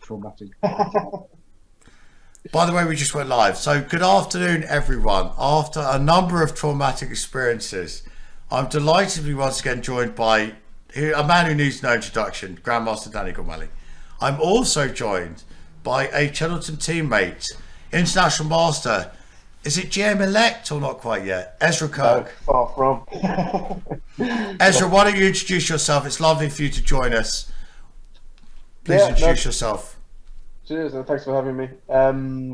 traumatic. By the way, we just went live. So good afternoon, everyone. After a number of traumatic experiences, I'm delighted to be once again joined by a man who needs no introduction, Grandmaster Danny Gormally. I'm also joined by a Cheltenham teammate, International Master. Is it GM-elect or not quite yet? Ezra Kirk. No, far from. Ezra, why don't you introduce yourself? It's lovely for you to join us. Please introduce yourself. Cheers, and thanks for having me.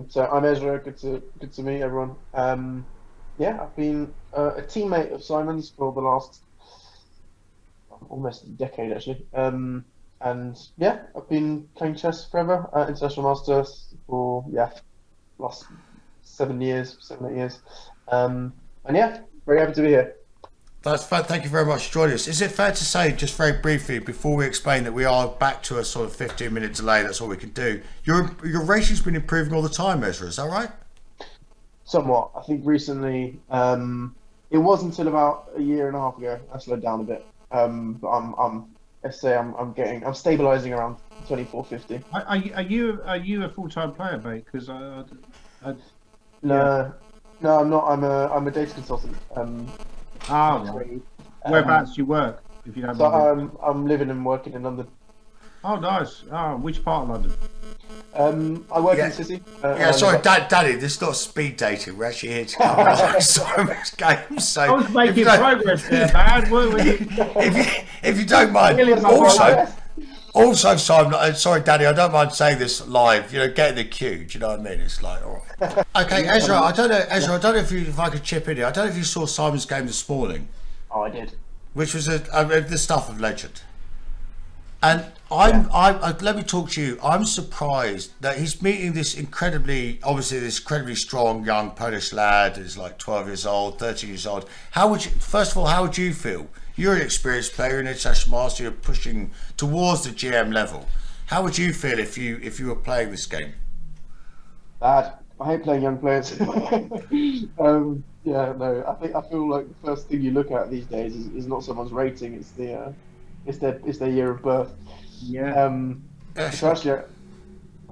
So I'm Ezra. Good to meet everyone. I've been a teammate of Simon's for the last almost a decade, actually. And yeah, I've been playing chess forever. International Master for last 7 years, 7-8 years. And yeah, very happy to be here. That's fair. Thank you very much for joining us. Is it fair to say, just very briefly, before we explain that we are back to a sort of 15-minute delay, that's all we can do. Your rating's been improving all the time, Ezra, is that right? Somewhat. I think recently, it wasn't until about a year and a half ago I slowed down a bit. But I'm stabilising around 2450. Are you a full-time player, mate? Because No, I'm not. I'm a data consultant. Right. Whereabouts do you work? If you don't mind. I'm living and working in London. Oh, nice. Which part of London? I work in the city. Sorry, Daddy, this is not speed dating. We're actually here to cover Simon's game. So I was making progress there, man. If you don't mind, also, Simon, sorry, Daddy, I don't mind saying this live. Get in the queue. Do you know what I mean? It's like, all right. Okay, Ezra, I don't know if I could chip in here. I don't know if you saw Simon's game this morning. Oh, I did. Which was the stuff of legend. And let me talk to you. I'm surprised that he's meeting this incredibly strong young Polish lad who's like 12 years old, 13 years old. First of all, how would you feel? You're an experienced player, an international master, you're pushing towards the GM level. How would you feel if you were playing this game? Bad. I hate playing young players. I feel like the first thing you look at these days is not someone's rating, it's their year of birth. Yeah. So actually,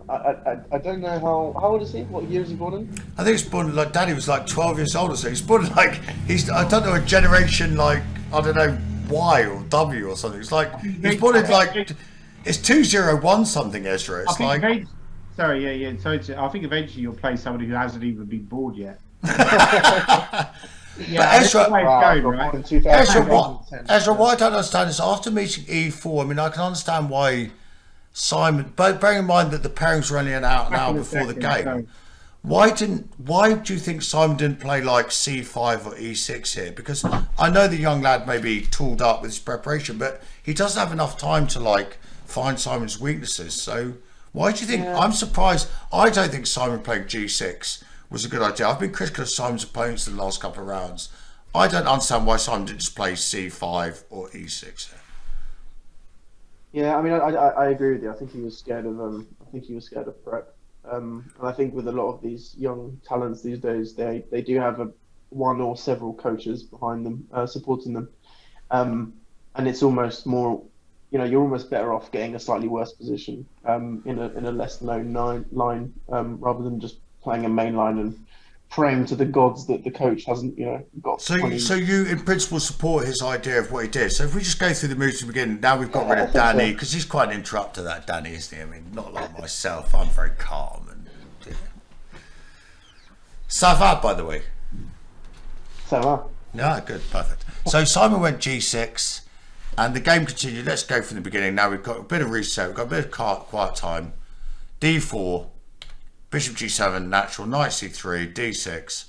I don't know how old is he? What year is he born in? I think he's born like Daddy was like 12 years old or so. He's born like I don't know, a generation like I don't know Y or W or something. It's like he's born in like it's 201 something, Ezra. It's like sorry, yeah. So I think eventually you'll play somebody who hasn't even been bored yet. Yeah, Ezra, Ezra, what I don't understand is after meeting E4, I mean, I can understand why Simon, but bearing in mind that the pairings were only an hour before the game, why do you think Simon didn't play like C5 or E6 here? Because I know the young lad may be tooled up with his preparation, but he doesn't have enough time to like find Simon's weaknesses. So why do you think? Yeah. I'm surprised. I don't think Simon playing G6 was a good idea. I've been critical of Simon's opponents in the last couple of rounds. I don't understand why Simon didn't just play C5 or E6 here. Yeah, I mean, I agree with you. I think he was scared of prep. And I think with a lot of these young talents these days, they do have one or several coaches behind them, supporting them. And it's almost more, you're almost better off getting a slightly worse position in a less known line rather than just playing a main line and praying to the gods that the coach hasn't, got. So you, in principle, support his idea of what he did. So if we just go through the moves to begin, now we've got rid of Danny, because he's quite an interrupter, that Danny, isn't he? I mean, not like myself. I'm very calm. And Ça va, by the way. Ça va. Yeah, good, perfect. So Simon went G6, and the game continued. Let's go from the beginning. Now we've got a bit of reset. We've got a bit of quiet time. D4. Bishop G7, natural, Knight C3, D6,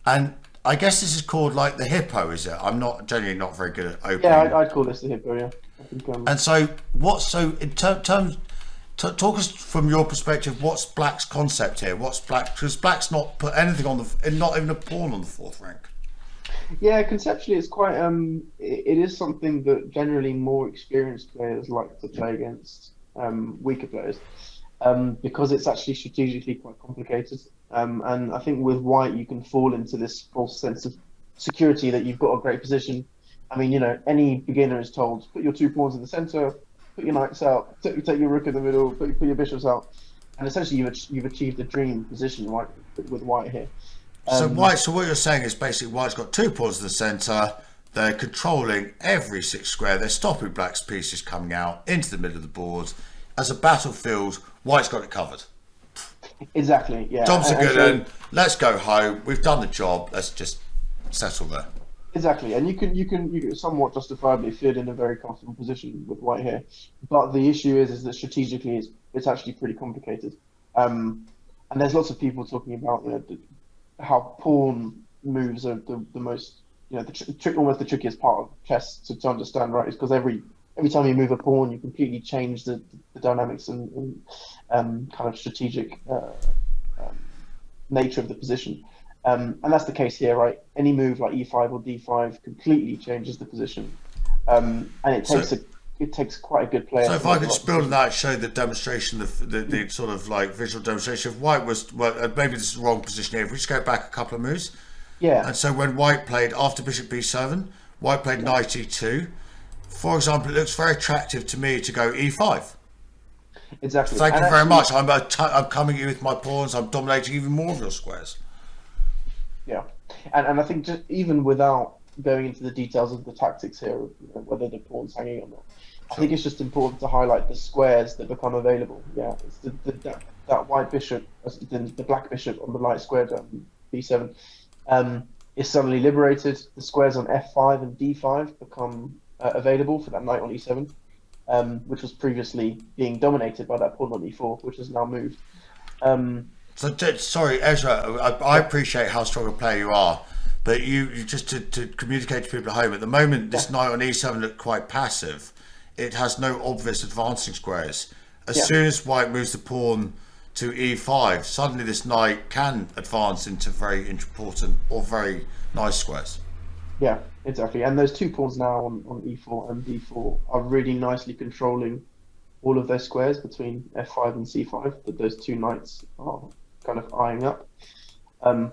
and I guess this is called like the Hippo, is it? I'm generally not very good at opening. Yeah, I'd call this the Hippo, yeah. I think, and so, in terms, talk us from your perspective, what's Black's concept here? Because Black's not put anything on not even a pawn on the fourth rank. Yeah, conceptually it's quite, it is something that generally more experienced players like to play against weaker players. Because it's actually strategically quite complicated. And I think with white, you can fall into this false sense of security that you've got a great position. I mean, any beginner is told, put your 2 pawns in the center, put your knights out, take your rook in the middle, put your bishops out, and essentially you've achieved a dream position, right, with white here. So what you're saying is basically white's got 2 pawns in the centre. They're controlling every 6 square. They're stopping black's pieces coming out into the middle of the board. As a battlefield, white's got it covered. Exactly. Yeah. Job's a good one. Let's go home. We've done the job. Let's just settle there. Exactly, and you can somewhat justifiably fit in a very comfortable position with white here, but the issue is that strategically it's actually pretty complicated, and there's lots of people talking about how pawn moves are the most almost the trickiest part of chess to understand, right? Is because every time you move a pawn, you completely change the dynamics and kind of strategic nature of the position. And that's the case here, right? Any move like e5 or d5 completely changes the position, and it takes quite a good player. So if I could just build on that, show the demonstration, the sort of like visual demonstration. If white was, maybe this is the wrong position here. If we just go back a couple of moves, yeah. And so when white played after bishop b7, white played knight e2. For example, it looks very attractive to me to go e5. Exactly. Thank you very much. I'm coming in with my pawns. I'm dominating even more of your squares. Yeah, and I think just even without going into the details of the tactics here, whether the pawn's hanging or not, I think it's just important to highlight the squares that become available. Yeah, it's that white bishop, the black bishop on the light square down b7, is suddenly liberated. The squares on f5 and d5 become available for that knight on e7, which was previously being dominated by that pawn on e4, which has now moved. Sorry, Ezra, I appreciate how strong a player you are, but you just to communicate to people at home, at the moment this knight on e7 looked quite passive. It has no obvious advancing squares. As soon as white moves the pawn to e5, suddenly this knight can advance into very important or very nice squares. Yeah, exactly. And those 2 pawns now on e4 and d4 are really nicely controlling all of their squares between f5 and c5 that those 2 knights are kind of eyeing up.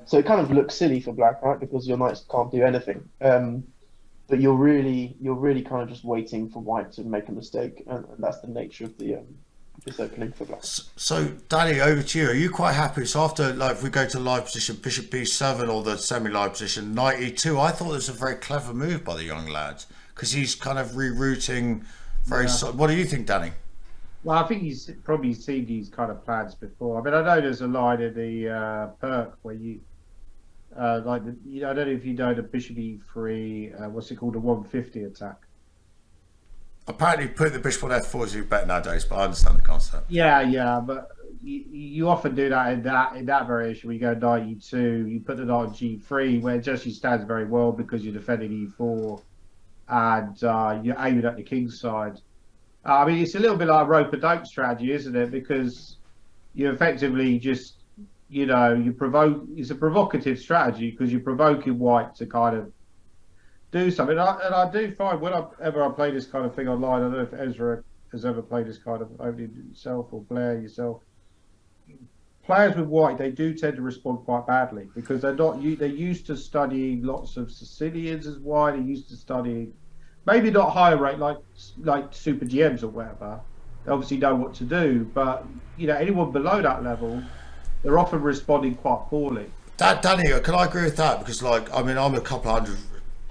So it kind of looks silly for black, right? Because your knights can't do anything. But you're really kind of just waiting for white to make a mistake, and that's the nature of this opening for black. So Danny, over to you. Are you quite happy? So after, like, if we go to the live position, bishop b7 or the semi-live position, knight e2, I thought it was a very clever move by the young lad because he's kind of rerouting very. What do you think, Danny? Well, I think he's probably seen these kind of plans before. I mean, I know there's a line in the perk where you, I don't know if you know the bishop e3, what's it called, a 150 attack. Apparently, putting the bishop on f4 is even better nowadays, but I understand the concept. Yeah, but you often do that in that variation. Where you go knight e2, you put the knight on g3, where it just stands very well because you're defending e4, and you're aiming at the king's side. I mean, it's a little bit like a rope-a-dope strategy, isn't it? Because you effectively just, you provoke. It's a provocative strategy because you're provoking white to kind of do something. And I do find whenever I play this kind of thing online, I don't know if Ezra has ever played this kind of opening himself or Blair yourself. Players with white, they do tend to respond quite badly because they're used to studying lots of Sicilians as white. They're used to studying. Maybe not higher rate like super GMs or whatever. They obviously know what to do, but anyone below that level, they're often responding quite poorly. Danny, can I agree with that? Because I'm a couple hundred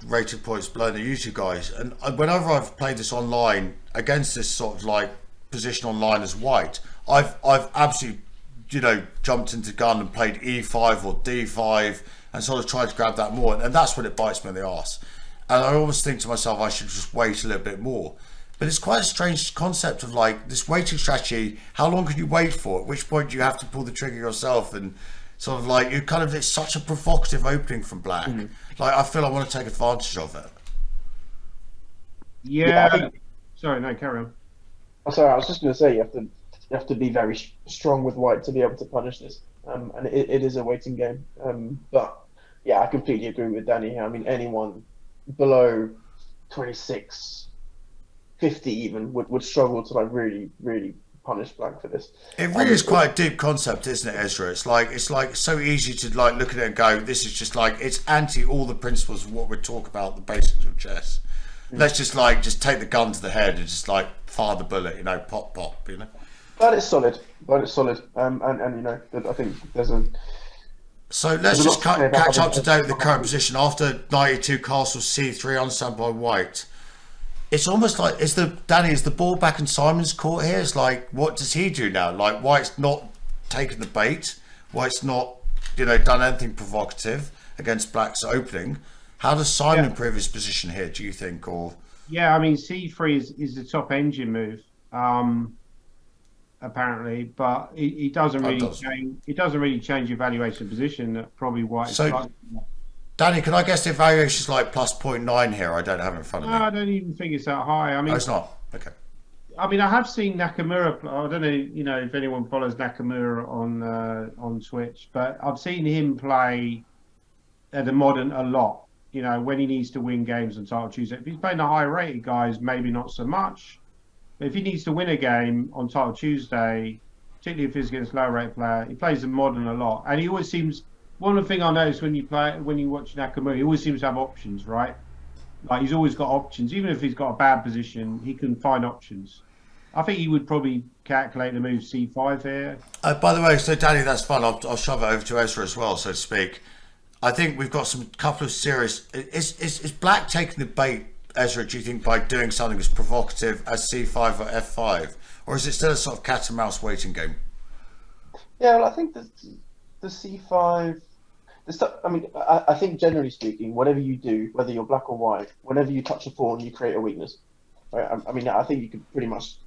rated points below the usual guys, and whenever I've played this online against this sort of like position online as white, I've absolutely jumped into gun and played e5 or d5 and sort of tried to grab that more, and that's when it bites me in the arse. And I always think to myself, I should just wait a little bit more. But it's quite a strange concept of like this waiting strategy. How long can you wait for? At which point do you have to pull the trigger yourself? And sort of like it's such a provocative opening from black. Mm-hmm. Like I feel I want to take advantage of it. Yeah. Sorry, no, carry on. Oh, sorry, I was just going to say you have to be very strong with white to be able to punish this. And it is a waiting game. But yeah, I completely agree with Danny. I mean, anyone below 26, 50 even would struggle to like really punish black for this. It really is quite a deep concept, isn't it, Ezra? It's like so easy to like look at it and go, this is just like it's anti all the principles of what we talk about, the basics of chess. let's just take the gun to the head and just like fire the bullet, you know, pop, you know. But it's solid. And you know, I think there's a. So let's just catch up to date with the current position. After 92, Castle C3 unstunned by White. It's almost like, is the ball back in Simon's court here? It's like, what does he do now? Like, White's not taken the bait. White's not, you know, done anything provocative against Black's opening. How does Simon improve his position here, do you think? Or yeah, I mean, C3 is the top engine move, apparently, but it doesn't really change. It doesn't really change your valuation position. That probably White's. So, Danny, can I guess the evaluation is like plus 0.9 here? I don't have it in front of me. No, I don't even think it's that high. I mean, it's not. Okay. I mean, I have seen Nakamura. I don't know, you know, if anyone follows Nakamura on Twitch, but I've seen him play at the modern a lot. You know, when he needs to win games on Title Tuesday. If he's playing the high-rated guys, maybe not so much. But if he needs to win a game on Title Tuesday, particularly if it's against a low-rated player, he plays the modern a lot, and he always seems. One of the things I notice when you watch Nakamura, he always seems to have options, right? Like he's always got options. Even if he's got a bad position, he can find options. I think he would probably calculate the move C5 here. By the way, so Danny, that's fun. I'll shove it over to Ezra as well, so to speak. I think we've got some couple of serious. Is Black taking the bait, Ezra? Do you think by doing something as provocative as C5 or F5, or is it still a sort of cat and mouse waiting game? Yeah, well, I think the C5. I mean, I think generally speaking, whatever you do, whether you're black or white, whenever you touch a pawn, you create a weakness. Right? I mean, I think you could pretty much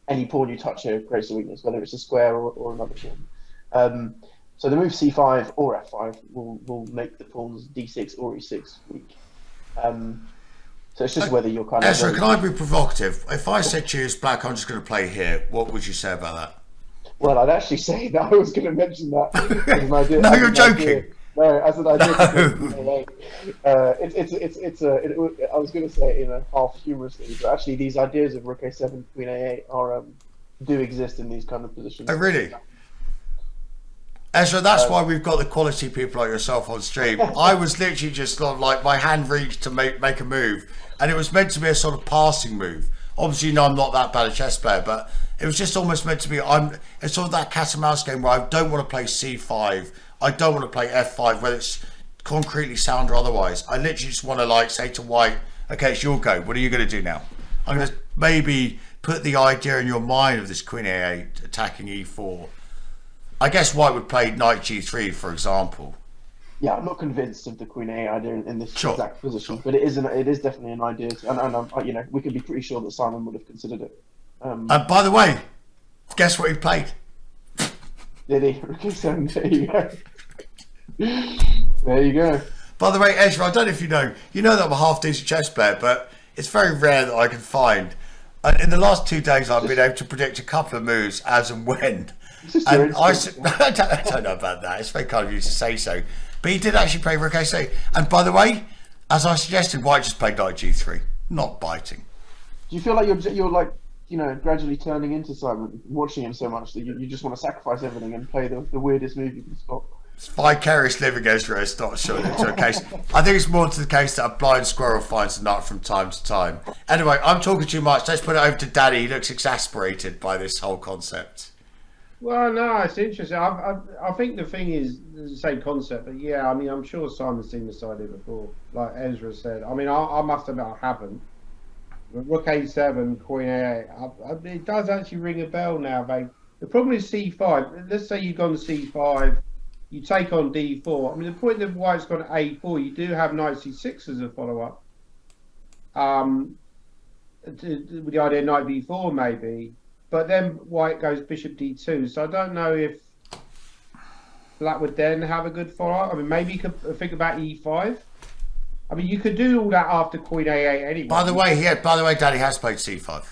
any pawn you touch here creates a weakness, whether it's a square or another pawn. So the move C5 or F5 will make the pawns D6 or E6 weak. So it's just whether you're kind of. Ezra, can I be provocative? If I said to you as black, I'm just going to play here, what would you say about that? Well, I'd actually say that I was going to mention that as an idea. No, you're joking. No, as an idea. No. I was going to say it in a half humorously, but actually these ideas of Rook A7, Queen A8 are do exist in these kind of positions. Oh, really? Ezra, that's why we've got the quality people like yourself on stream. I was literally just like my hand reached to make a move, and it was meant to be a sort of passing move. Obviously, you know, I'm not that bad a chess player, but it was just almost meant to be. It's sort of that cat and mouse game where I don't want to play C5. I don't want to play F5, whether it's concretely sound or otherwise. I literally just want to like say to White, okay, it's your go. What are you going to do now? I'm going to maybe put the idea in your mind of this Queen A8 attacking E4. I guess White would play Knight G3, for example. Yeah, I'm not convinced of the Queen A idea in this exact position, but it is definitely an idea, and you know, we can be pretty sure that Simon would have considered it. And by the way, guess what he played? Did he? There you go. There you go. By the way, Ezra, I don't know if you know that I'm a half-decent chess player, but it's very rare that I can find. In the last 2 days, I've been able to predict a couple of moves as and when. And I don't know about that. It's very kind of you to say so. But he did actually play Rook A7. And by the way, as I suggested, White just played Knight G3, not biting. Do you feel like you're like, you know, gradually turning into Simon, watching him so much that you just want to sacrifice everything and play the weirdest move you can spot? It's vicarious living, Ezra. It's not sure into a case. I think it's more to the case that a blind squirrel finds a nut from time to time. Anyway, I'm talking too much. Let's put it over to Danny. He looks exasperated by this whole concept. Well, no, it's interesting. I think the thing is the same concept, but yeah, I mean, I'm sure Simon's seen this idea before. Like Ezra said, I mean, I must admit I haven't. Rook A7, Queen A8. It does actually ring a bell now, mate. The problem is C5. Let's say you've gone to C5, you take on D4. I mean, the point of White's gone to A4, you do have Knight C6 as a follow-up. With the idea of Knight B4 maybe. But then White goes Bishop D2. So I don't know if Black would then have a good follow-up. I mean, maybe you could think about E5. I mean, you could do all that after Queen A8 anyway. By the way, Danny has played C5.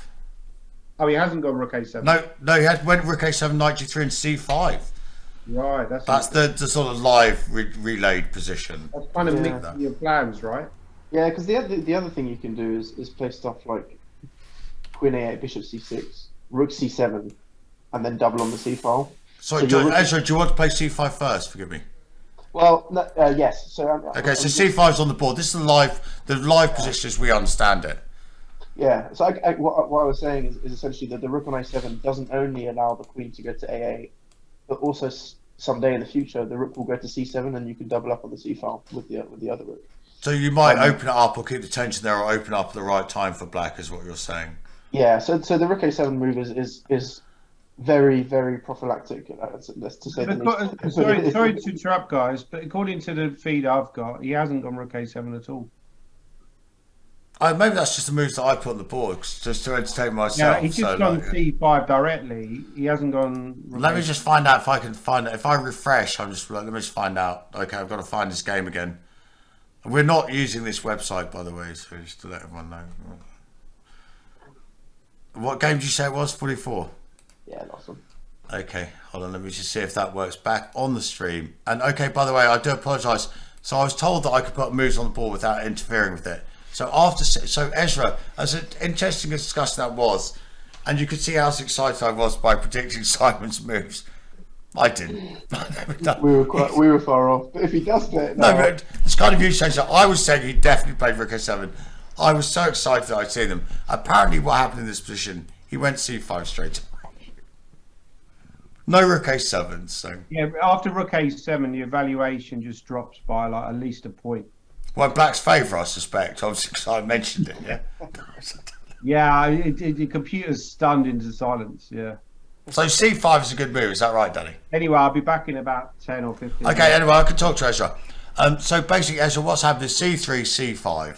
Oh, he hasn't gone Rook A7. No, he went Rook A7, Knight G3, and C5. Right, that's the sort of live relayed position. That's kind of mixing your plans, right? Yeah, because the other thing you can do is play stuff like Queen A8, Bishop C6, Rook C7, and then double on the C file. Sorry, Ezra, do you want to play C5 first? Forgive me. Well, no, yes. So okay, so C5's on the board. This is the live position as we understand it. Yeah, so what I was saying is essentially that the rook on a7 doesn't only allow the queen to go to a8, but also someday in the future the rook will go to c7 and you can double up on the c file with the other rook. So you might open it up or keep the tension there, or open up at the right time for black, is what you're saying. Yeah, so the rook a7 move is very, very prophylactic. That's to say the least. Sorry to interrupt, guys, but according to the feed I've got, he hasn't gone rook a7 at all. Maybe that's just the moves that I put on the board just to entertain myself. Yeah, he's just gone c5 directly. He hasn't gone. Let me just find out if I can find it. If I refresh, I'm just let me just find out. Okay, I've got to find this game again. We're not using this website, by the way, so just to let everyone know. What game did you say it was? 44. Yeah, last one. Okay, hold on. Let me just see if that works back on the stream. And okay, by the way, I do apologise. So I was told that I could put moves on the board without interfering with it. So Ezra, as interesting a discussion that was, and you could see how excited I was by predicting Simon's moves. I didn't. we were far off. But if he does play it now, no, but it's kind of you saying so. I was saying he definitely played rook a7. I was so excited that I'd see them. Apparently, what happened in this position, he went c5 straight away. No rook a7. So yeah, after rook a7, the evaluation just drops by like at least a point. Well, black's favour, I suspect. Obviously, because I mentioned it. Yeah. Yeah, the computer's stunned into silence. Yeah. So c5 is a good move. Is that right, Danny? Anyway, I'll be back in about 10 or 15 Okay, minutes. anyway, I can talk to Ezra. So basically, Ezra, what's happened is c3, c5.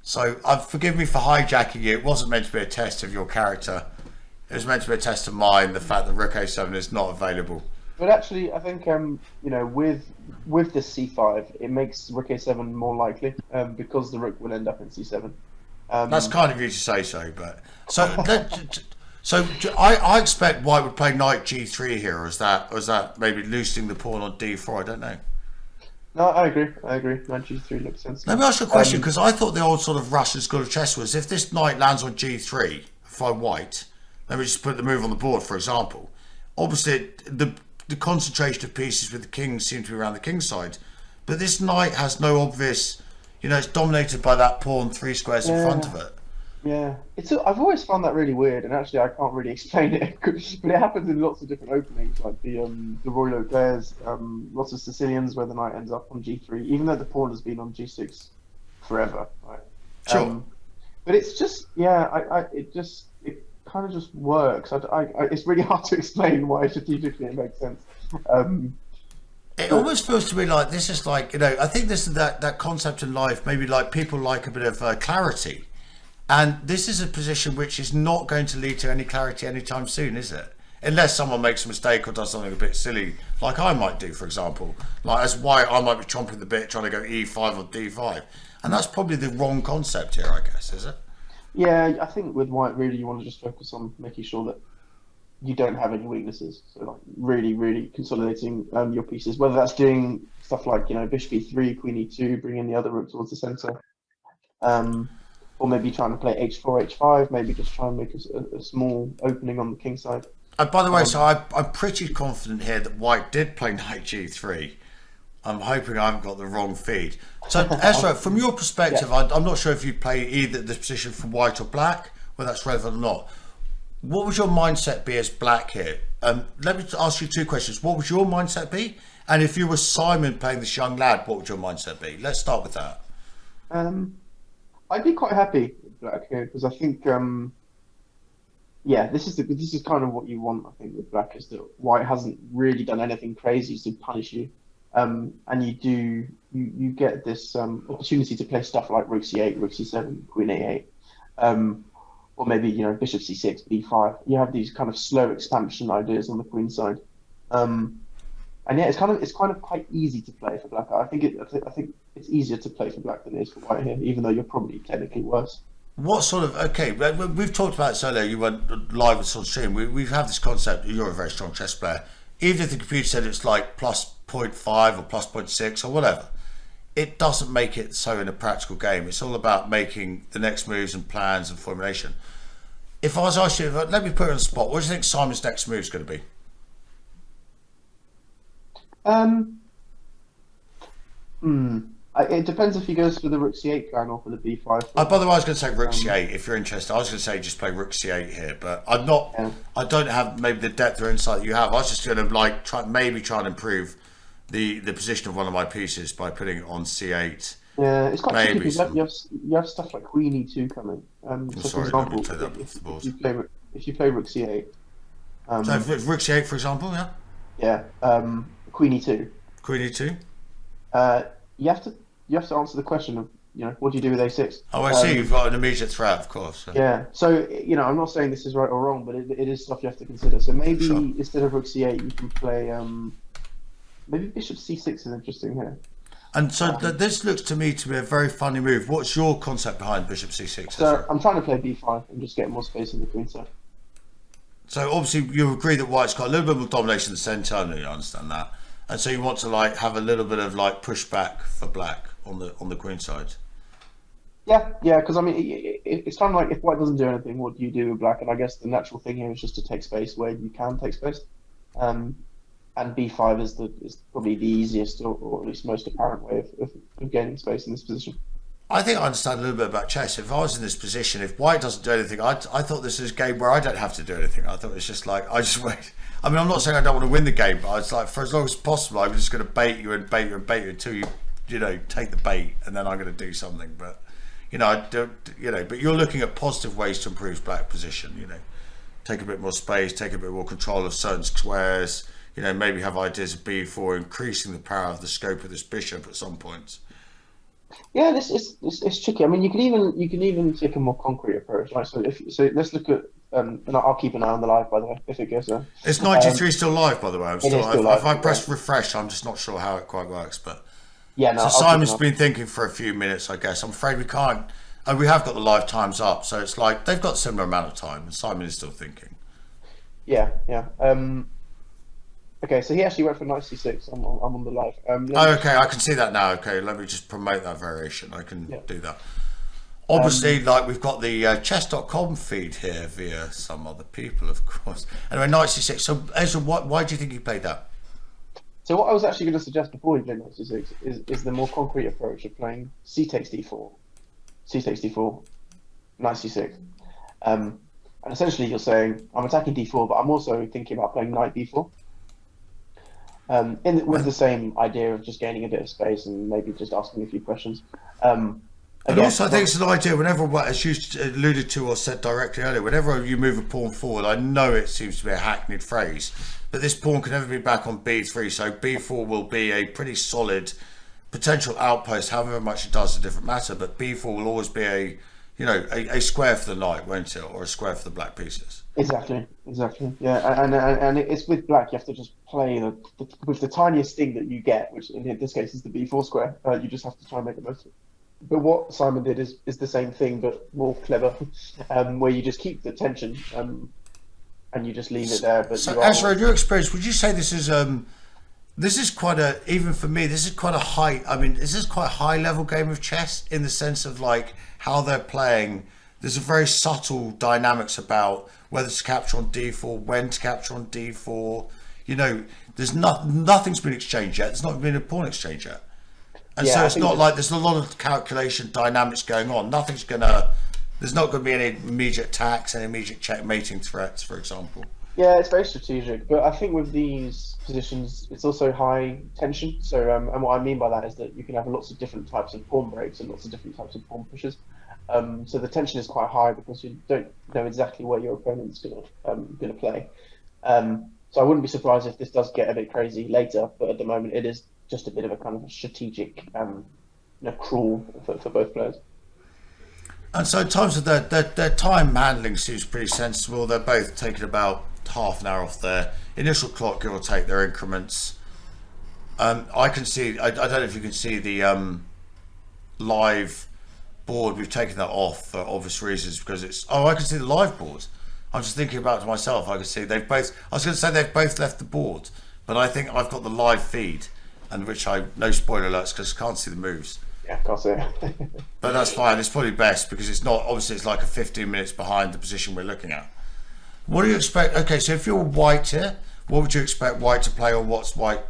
So forgive me for hijacking you. It wasn't meant to be a test of your character. It was meant to be a test of mine, the fact that rook a7 is not available. But actually, I think with this c5, it makes rook a7 more likely because the rook will end up in c7. That's kind of you to say so, but so I expect White would play knight g3 here, or is that maybe loosening the pawn on d4? I don't know. No, I agree. Knight g3 looks sensible. Let me ask you a question, because I thought the old sort of Russian school of chess was if this knight lands on g3 for White, let me just put the move on the board, for example. Obviously, the concentration of pieces with the king seems to be around the king's side, but this knight has no obvious, it's dominated by that pawn 3 squares in front of it. Yeah, I've always found that really weird, and actually I can't really explain it, but it happens in lots of different openings, like the Royal Auclairs, lots of Sicilians where the knight ends up on g3, even though the pawn has been on g6 forever, right? Sure. But it's just, it kind of just works. It's really hard to explain why strategically it makes sense. It almost feels to me like this is like, I think this is that concept in life, maybe like people like a bit of clarity. And this is a position which is not going to lead to any clarity anytime soon, is it? Unless someone makes a mistake or does something a bit silly, like I might do, for example. Like as White, I might be chomping the bit trying to go e5 or d5. And that's probably the wrong concept here, I guess, is it? Yeah, I think with White, really, you want to just focus on making sure that you don't have any weaknesses. So, like, really, really consolidating your pieces. Whether that's doing stuff like, bishop e3, queen e2, bringing the other rook towards the center, or maybe trying to play h4, h5. Maybe just try and make a small opening on the king side. By the way, so I'm pretty confident here that White did play knight g3. I'm hoping I haven't got the wrong feed. So, Ezra, from your perspective, yeah. I'm not sure if you play either this position from White or Black, whether that's relevant or not. What would your mindset be as Black here? Let me ask you 2 questions. What would your mindset be? And if you were Simon playing this young lad, what would your mindset be? Let's start with that. I'd be quite happy with Black here because I think, this is kind of what you want. I think with Black is that White hasn't really done anything crazy to punish you. And you get this opportunity to play stuff like rook c8, rook c7, queen a8, or maybe bishop c6, b5. You have these kind of slow expansion ideas on the queen side, and yeah, it's kind of quite easy to play for Black. I think it's easier to play for Black than it is for White here, even though you're probably technically worse. What sort of we've talked about this earlier. You went live with on stream. We've had this concept. You're a very strong chess player. Even if the computer said it's like plus 0.5 or plus 0.6 or whatever, it doesn't make it so in a practical game. It's all about making the next moves and plans and formulation. If I was asked you, let me put it on the spot, what do you think Simon's next move is going to be? It depends if he goes for the rook c8 plan or for the b5. By the way, I was going to say rook c8 if you're interested. I was going to say just play rook c8 here, but I'm not. Yeah. I don't have maybe the depth or insight that you have. I was just going to like try and improve the position of one of my pieces by putting it on c8. Yeah, it's quite tricky Maybe because you have stuff like queen e2 coming. So sorry, for let me example, play that off the board. if you play rook c8, So if rook c8, for example, queen e2. Queen e2. You have to answer the question of what do you do with a6? Oh, I see. You've got an immediate threat, of course. So. Yeah. So I'm not saying this is right or wrong, but it is stuff you have to consider. So maybe instead of rook c8, you can play maybe bishop c6 is interesting here. And so this looks to me to be a very funny move. What's your concept behind bishop c6? So I'm trying to play b5 and just get more space in the queen side. So obviously you agree that white's got a little bit more domination in the centre. I know you understand that. And so you want to like have a little bit of like pushback for black on the queen side. Yeah, because I mean it's kind of like if white doesn't do anything, what do you do with black? And I guess the natural thing here is just to take space where you can take space. And b5 is probably the easiest or at least most apparent way of gaining space in this position. I think I understand a little bit about chess. If I was in this position, if white doesn't do anything, I thought this is a game where I don't have to do anything. I thought it's just like, I just wait. I mean, I'm not saying I don't want to win the game, but it's like, for as long as possible, I'm just going to bait you and bait you and bait you until you take the bait, and then I'm going to do something. But, I don't, but you're looking at positive ways to improve black position, take a bit more space, take a bit more control of certain squares, maybe have ideas of b4, increasing the power of the scope of this bishop at some points. Yeah, it's tricky. I mean, you can even take a more concrete approach, right? So let's look at and I'll keep an eye on the live, by the way, if it goes there. It's 93 still live, by the way. Still live. If I press refresh, I'm just not sure how it quite works. But yeah, no. So Simon's been thinking for a few minutes, I guess. I'm afraid we can't. And we have got the live times up, so it's like they've got a similar amount of time, and Simon is still thinking. Yeah. Okay, so he actually went for knight c6. I'm on the live. Okay, I can see that now. Okay, let me just promote that variation. I can do that. Obviously, like we've got the chess.com feed here via some other people, of course. Anyway, knight c6. So Ezra, why do you think he played that? So what I was actually going to suggest before he played knight c6 is the more concrete approach of playing c takes d4, knight c6. And essentially you're saying, I'm attacking d4, but I'm also thinking about playing knight b4. With the same idea of just gaining a bit of space and maybe just asking a few questions. And also, I think it's an idea, whenever, as you alluded to or said directly earlier, whenever you move a pawn forward, I know it seems to be a hackneyed phrase, but this pawn can never be back on b3, so b4 will be a pretty solid potential outpost, however much it does, a different matter, but b4 will always be a square for the knight, won't it, or a square for the black pieces. Exactly. Yeah, and it's with black, you have to just play with the tiniest thing that you get, which in this case is the b4 square. You just have to try and make the most of it. But what Simon did is the same thing, but more clever, where you just keep the tension and you just leave it there. But so, Ezra, in your experience, would you say this is quite a, even for me, this is quite a high, I mean, is this quite a high level game of chess in the sense of like how they're playing? There's a very subtle dynamics about whether to capture on d4, when to capture on d4. There's nothing's been exchanged yet. There's not been a pawn exchange yet. And so it's not like there's a lot of calculation dynamics going on. There's not going to be any immediate attacks and immediate checkmating threats, for example. Yeah, it's very strategic. But I think with these positions, it's also high tension. So, and what I mean by that is that you can have lots of different types of pawn breaks and lots of different types of pawn pushes. So the tension is quite high because you don't know exactly where your opponent's going to play. So I wouldn't be surprised if this does get a bit crazy later. But at the moment, it is just a bit of a kind of a strategic crawl for both players. And so in terms of their time handling seems pretty sensible. They're both taking about half an hour off their initial clock, give or take their increments. I can see, I don't know if you can see the live board. We've taken that off for obvious reasons because I can see the live board. I'm just thinking about it to myself. I can see they've both left the board, but I think I've got the live feed, and which no spoiler alerts because I can't see the moves. Yeah, can't see it. But that's fine. It's probably best because it's not, obviously it's like a 15 minutes behind the position we're looking at. What do you expect? Okay, so if you're white here, what would you expect white to play, or what's white?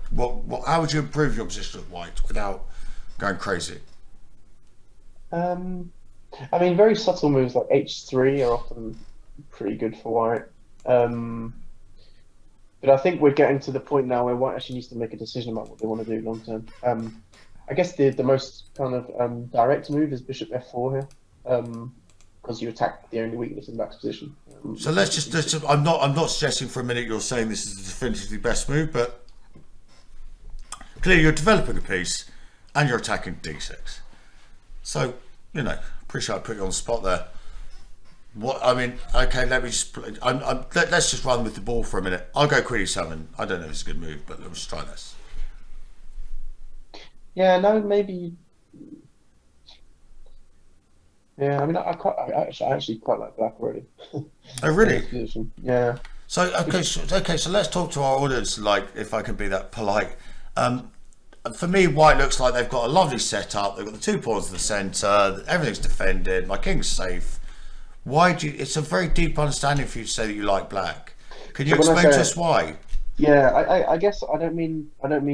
How would you improve your position with white going crazy? I mean, very subtle moves like H3 are often pretty good for White. But I think we're getting to the point now where White actually needs to make a decision about what they want to do long term. I guess the most kind of direct move is Bishop F4 here, because you attack the only weakness in Black's position. So let's just. I'm not suggesting for a minute you're saying this is the definitively best move, but clearly you're developing a piece and you're attacking D6. So appreciate I put you on the spot there. What I mean, okay, let me just. Let's just run with the ball for a minute. I'll go Queen E7. I don't know if it's a good move, but let's try this. Yeah, no, maybe. Yeah, I mean, I actually quite like Black already. Oh, really? Yeah. So so let's talk to our audience. Like, if I can be that polite. For me, White looks like they've got a lovely setup. They've got the 2 pawns in the centre. Everything's defended. My king's safe. Why do you? It's a very deep understanding for you to say that you like Black. Can you explain to us why? Yeah, I guess I don't mean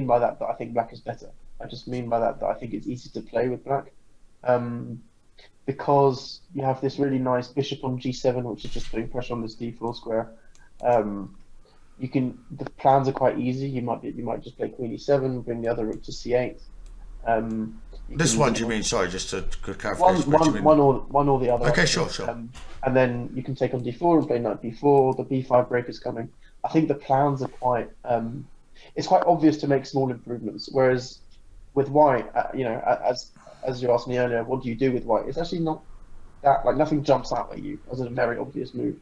by that I think Black is better. I just mean by that I think it's easy to play with Black, because you have this really nice bishop on G7, which is just putting pressure on this D4 square. The plans are quite easy. You might just play Queen E7, bring the other rook to C8. This one, do you mean? Sorry, just to clarify. One or the other. Okay, sure. And then you can take on D4 and play Knight B4. The B5 break is coming. I think the plans are quite. It's quite obvious to make small improvements. Whereas with White, as you asked me earlier, what do you do with White? It's actually not that nothing jumps out at you as a very obvious move.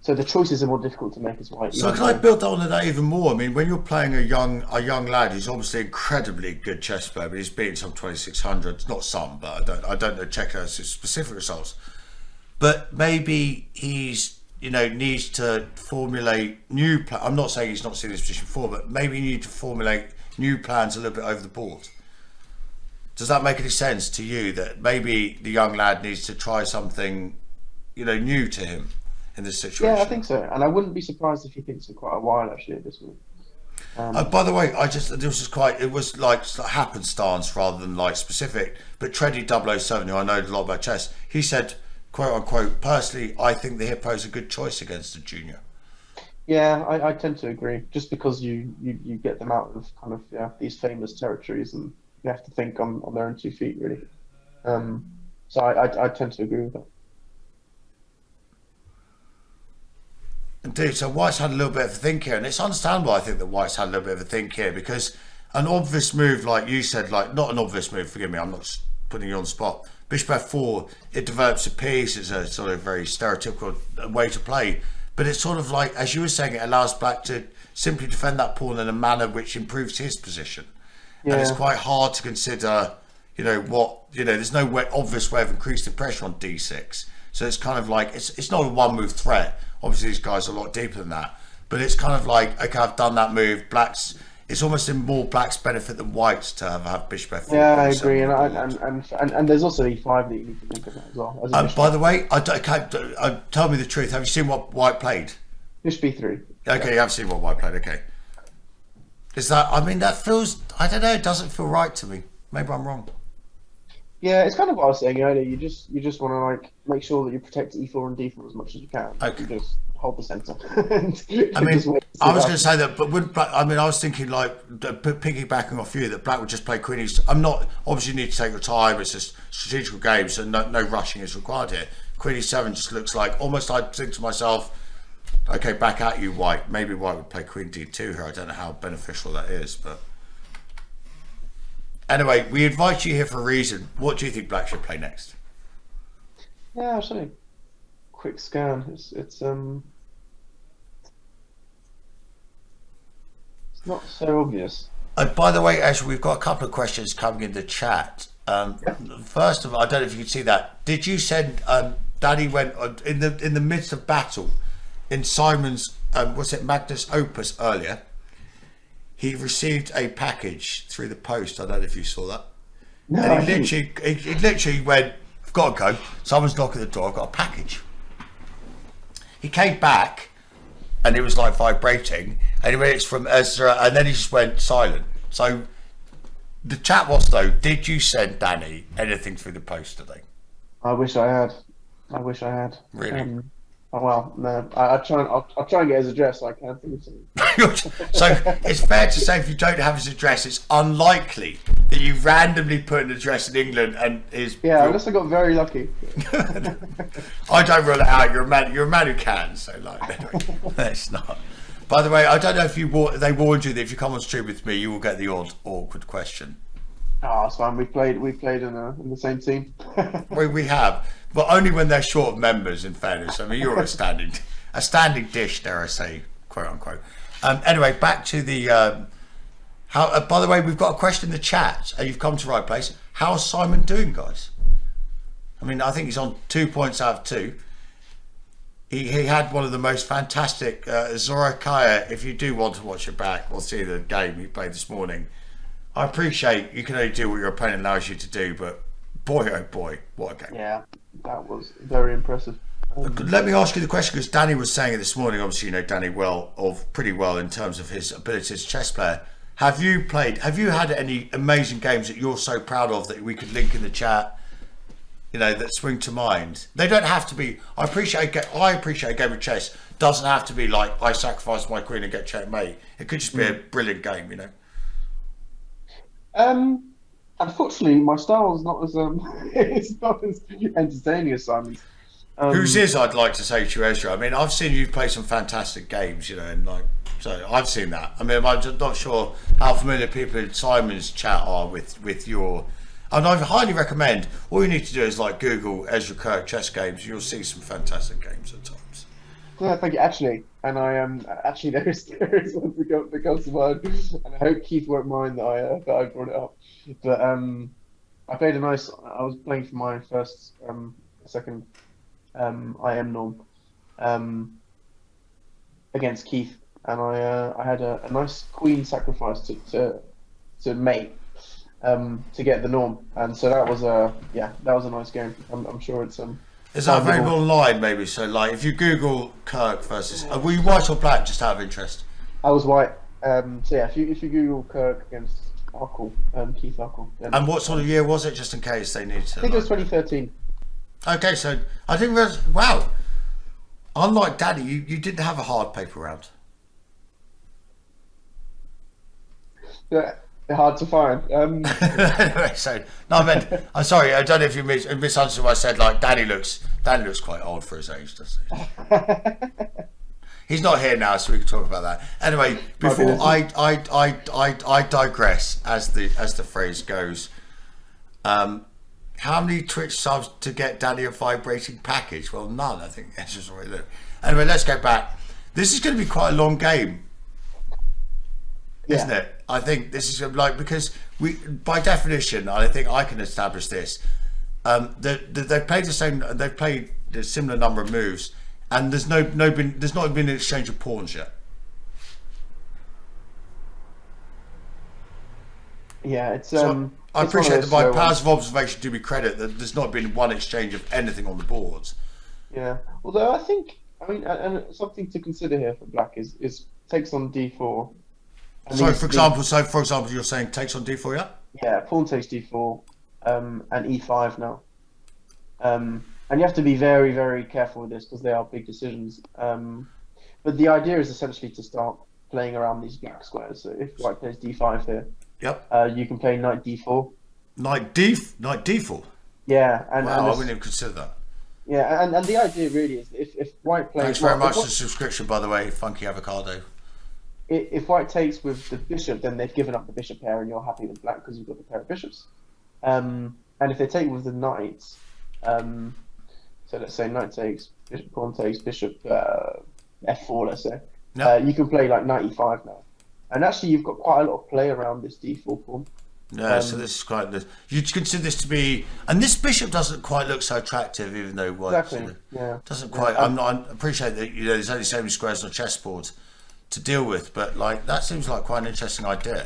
So the choices are more difficult to make as White. So can I build on that even more? I mean, when you're playing a young lad who's obviously incredibly good chess player, but he's beaten some 2600, not some, but I don't know check those specific results. But maybe he's needs to formulate new. I'm not saying he's not seen this position before, but maybe you need to formulate new plans a little bit over the board. Does that make any sense to you? That maybe the young lad needs to try something, new to him in this situation? Yeah, I think so, and I wouldn't be surprised if he thinks for quite a while actually at this move. By the way, it was like happenstance rather than like specific. But Treddy 007, who I know a lot about chess, he said, quote unquote, personally, I think the Hippo is a good choice against a junior. Yeah, I tend to agree. Just because you get them out of kind of these famous territories, and you have to think on their own 2 feet really. So I tend to agree with that. Indeed, so White's had a little bit of a think here, and it's understandable, I think, that White's had a little bit of a think here, because an obvious move, like you said, like not an obvious move, forgive me, I'm not putting you on the spot. Bishop F4, it develops a piece, it's a sort of very stereotypical way to play, but it's sort of like, as you were saying, it allows Black to simply defend that pawn in a manner which improves his position. Yeah. And it's quite hard to consider, there's no obvious way of increasing pressure on D6. So it's kind of like, it's not a one move threat. Obviously these guys are a lot deeper than that, but it's kind of like, okay, I've done that move. It's almost in more Black's benefit than White's to have Bishop F4. Yeah, I agree, and there's also E5 that you need to think of that as well. By the way, tell me the truth. Have you seen what White played? Bishop B3. Okay, you have seen what White played. Okay, that feels, I don't know, it doesn't feel right to me. Maybe I'm wrong. Yeah, it's kind of what I was saying earlier. You just want to make sure that you protect E4 and D4 as much as you can. Okay. You just hold the centre. I was going to say that, but I was thinking piggybacking off you that Black would just play Queen E7. I'm not, obviously you need to take your time. It's a strategical game, so no rushing is required here. Queen E7 just looks like, almost I think to myself, okay, back at you, White. Maybe White would play Queen D2 here. I don't know how beneficial that is, but anyway, we invite you here for a reason. What do you think Black should play next? Yeah, I'll show you. Quick scan. It's not so obvious. By the way, Ezra, we've got a couple of questions coming in the chat. First of all, I don't know if you can see that. Did you send? Danny went in the midst of battle in Simon's Magnus Opus earlier. He received a package through the post. I don't know if you saw that. No, and he literally went, I've got to go. Someone's knocking at the door. I've got a package. He came back and it was like vibrating. Anyway, it's from Ezra, and then he just went silent. So the chat was though, did you send Danny anything through the post today? I wish I had. I wish I had. Really? Oh, well, no. I'll try and get his address so I can think of something. So it's fair to say if you don't have his address, it's unlikely that you randomly put an address in England and his. Yeah, unless I got very lucky. I don't rule it out. You're a man who can. So like, anyway, that's not. By the way, I don't know if they warned you that if you come on stream with me, you will get the odd awkward question. Oh, it's fine. We played in the same team. we have, but only when they're short of members. In fairness, I mean you're a standing dish, dare I say, quote unquote. Anyway, back to the how. By the way, we've got a question in the chat. You've come to the right place. How's Simon doing, guys? I mean, I think he's on 2 points out of 2. He had one of the most fantastic Zorakaya. If you do want to watch it back or see the game he played this morning. I appreciate you can only do what your opponent allows you to do, but boy, oh boy, what a game. Yeah, that was very impressive. Let me ask you the question, because Danny was saying it this morning. Obviously, you know Danny pretty well in terms of his ability as a chess player. Have you had any amazing games that you're so proud of that we could link in the chat, you know, that spring to mind? They don't have to be. I appreciate a game of chess. Doesn't have to be like I sacrifice my queen and get checkmate. It could just be a brilliant game, you know. Unfortunately, my style is not as it's not as entertaining as Simon's. Whose is, I'd like to say to you, Ezra. I mean, I've seen you play some fantastic games, you know, and like, so I've seen that. I mean, I'm just not sure how familiar people in Simon's chat are with your. And I highly recommend. All you need to do is like Google Ezra Kirk chess games. You'll see some fantastic games at times. Yeah, thank you. Actually, and I actually there is one that comes to mind, and I hope Keith won't mind that I brought it up. But I played I was playing for my second IM norm against Keith, and I had a nice queen sacrifice to mate to get the norm, and so that was a nice game. I'm sure it's Is that available online, maybe? So, like, if you Google Kirk versus, were you white or black? Just out of interest. I was white. So yeah, if you Google Kirk against Arkle, Keith Arkle. And what sort of year was it, just in case they need to? I think it was 2013. Okay, so I think wow. Unlike Daddy, you didn't have a hard paper round. Yeah. They're hard to find. Anyway, so no, I meant. I'm sorry. I don't know if you misunderstood what I said. Like Danny looks quite old for his age, doesn't he? He's not here now, so we can talk about that. Anyway, before I digress, as the phrase goes. How many Twitch subs to get Danny a vibrating package? Well, none. I think that's just what it looks. Anyway, let's go back. This is going to be quite a long game. Isn't it? I think this is like, because we, by definition, I think I can establish this. They've played the same. They've played a similar number of moves, and there's not been an exchange of pawns yet. Yeah, it's So I appreciate that by powers of observation, do me credit that there's not been one exchange of anything on the boards. Yeah, although and something to consider here for Black is takes on d4. So for example, you're saying takes on d4, yeah? Yeah, pawn takes d4, and e5 now. And you have to be very, very careful with this because they are big decisions. But the idea is essentially to start playing around these black squares. So if White plays d5 here, yep, you can play knight d4. Knight d4. Yeah, and I wouldn't even consider that. Yeah, and the idea really is if White plays. Thanks very much for the subscription, by the way, Funky Avocado. If White takes with the bishop, then they've given up the bishop pair, and you're happy with Black because you've got the pair of bishops. And if they take with the knights, so let's say knight takes, bishop pawn takes, bishop f4, let's say. Yep. You can play like knight e5 now, and actually you've got quite a lot of play around this d4 pawn. No, so this is quite. You consider this to be, and this bishop doesn't quite look so attractive, even though White doesn't quite. I appreciate that there's only so many squares on a chessboard to deal with, but like that seems like quite an interesting idea.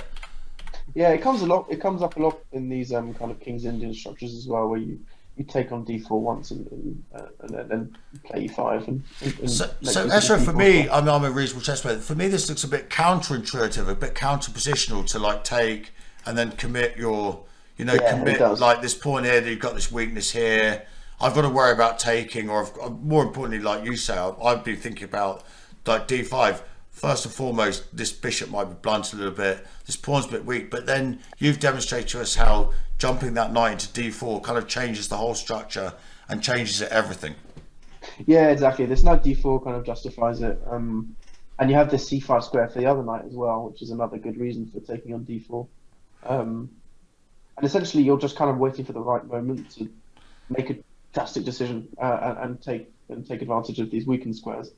Yeah, it comes up a lot in these kind of King's Indian structures as well, where you take on d4 once and then play e5 and so Ezra, for me, I'm a reasonable chess player. For me, this looks a bit counterintuitive, a bit counter-positional to like take and then commit your, Yeah, commit like this pawn here, that you've got this weakness here. I've got to worry about taking, or more importantly, like you say, I'd be thinking about like d5. First and foremost, this bishop might be blunt a little bit. This pawn's a bit weak, but then you've demonstrated to us how jumping that knight into d4 kind of changes the whole structure and changes everything. Yeah, exactly. This knight d4 kind of justifies it. And you have this c5 square for the other knight as well, which is another good reason for taking on d4. And essentially, you're just kind of waiting for the right moment to make a drastic decision and take advantage of these weakened squares.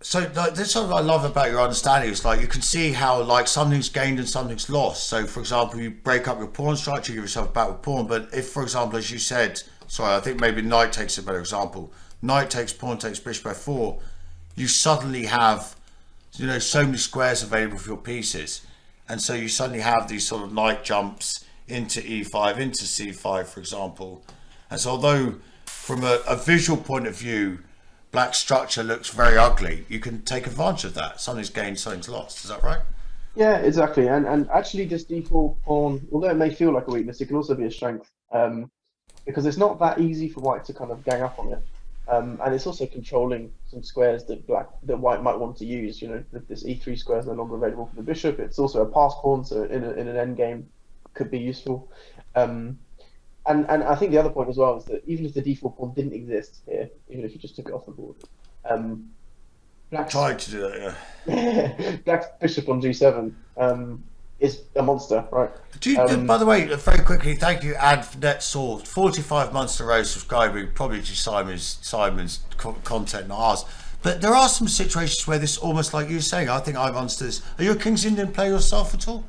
So like, this is what I love about your understanding. It's like you can see how like something's gained and something's lost. So for example, you break up your pawn structure, give yourself a backward pawn. But if, for example, as you said, sorry, I think maybe knight takes a better example. Knight takes pawn, takes bishop f4. You suddenly have, so many squares available for your pieces. And so you suddenly have these sort of knight jumps into e5, into c5, for example. And so although from a visual point of view, black structure looks very ugly, you can take advantage of that. Something's gained, something's lost. Is that right? Yeah, exactly. And actually this d4 pawn, although it may feel like a weakness, it can also be a strength. Because it's not that easy for white to kind of gang up on it. And it's also controlling some squares that white might want to use. This e3 square is no longer available for the bishop. It's also a pass pawn, so in an endgame could be useful. And I think the other point as well is that even if the d4 pawn didn't exist here, even if you just took it off the board, black's tried to do that, yeah. Black's bishop on g7 is a monster, right? By the way, very quickly, thank you, AdNetSort, 45 months in a row subscribing, probably to Simon's content, not ours. But there are some situations where this, almost like you were saying, I think I've understood this. Are you a King's Indian player yourself at all?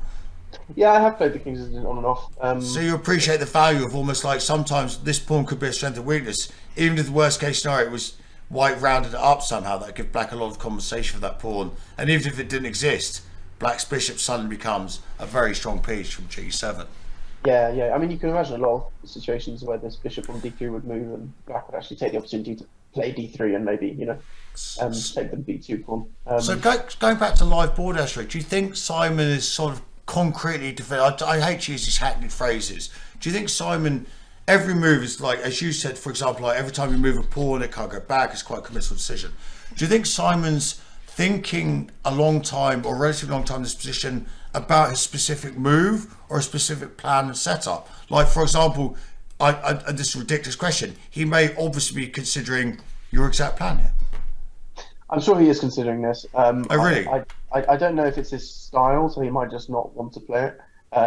Yeah, I have played the King's Indian on and off. So you appreciate the value of almost like sometimes this pawn could be a strength and weakness. Even if the worst case scenario it was white rounded it up somehow, that would give black a lot of compensation for that pawn. And even if it didn't exist, black's bishop suddenly becomes a very strong piece from g7. Yeah. I mean, you can imagine a lot of situations where this bishop on d3 would move and black would actually take the opportunity to play d3 and maybe, take the b2 pawn. So going back to live board, Ezra, do you think Simon is sort of concretely developed? I hate to use these hackneyed phrases. Do you think Simon, every move is like, as you said, for example, like every time you move a pawn, it can't go back, it's quite a committal decision. Do you think Simon's thinking a long time or relatively long time in this position about his specific move or a specific plan and setup? Like, for example, this is a ridiculous question, he may obviously be considering your exact plan here. I'm sure he is considering this. Oh, really? I don't know if it's his style, so he might just not want to play it.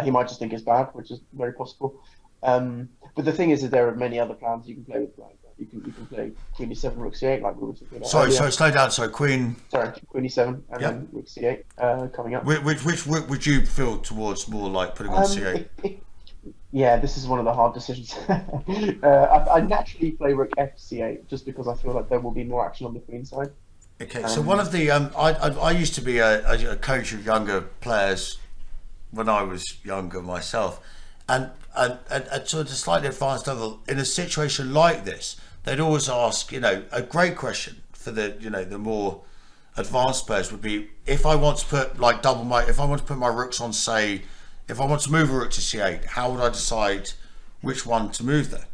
He might just think it's bad, which is very possible. But the thing is that there are many other plans you can play with black. You can play Queen e7, Rook c8, like we were talking about. Sorry, slow down. Sorry, Queen. Sorry, Queen e7 and then Rook c8 coming up. Which rook would you feel towards more, like putting on c8? Yeah, this is one of the hard decisions. I naturally play Rook f c8 just because I feel like there will be more action on the Queen side. Okay, so one of the I used to be a coach of younger players when I was younger myself, and to a slightly advanced level in a situation like this, they'd always ask, a great question for the more advanced players would be, if I want to put if I want to put my rooks on, say, if I want to move a rook to c8, how would I decide which one to move there?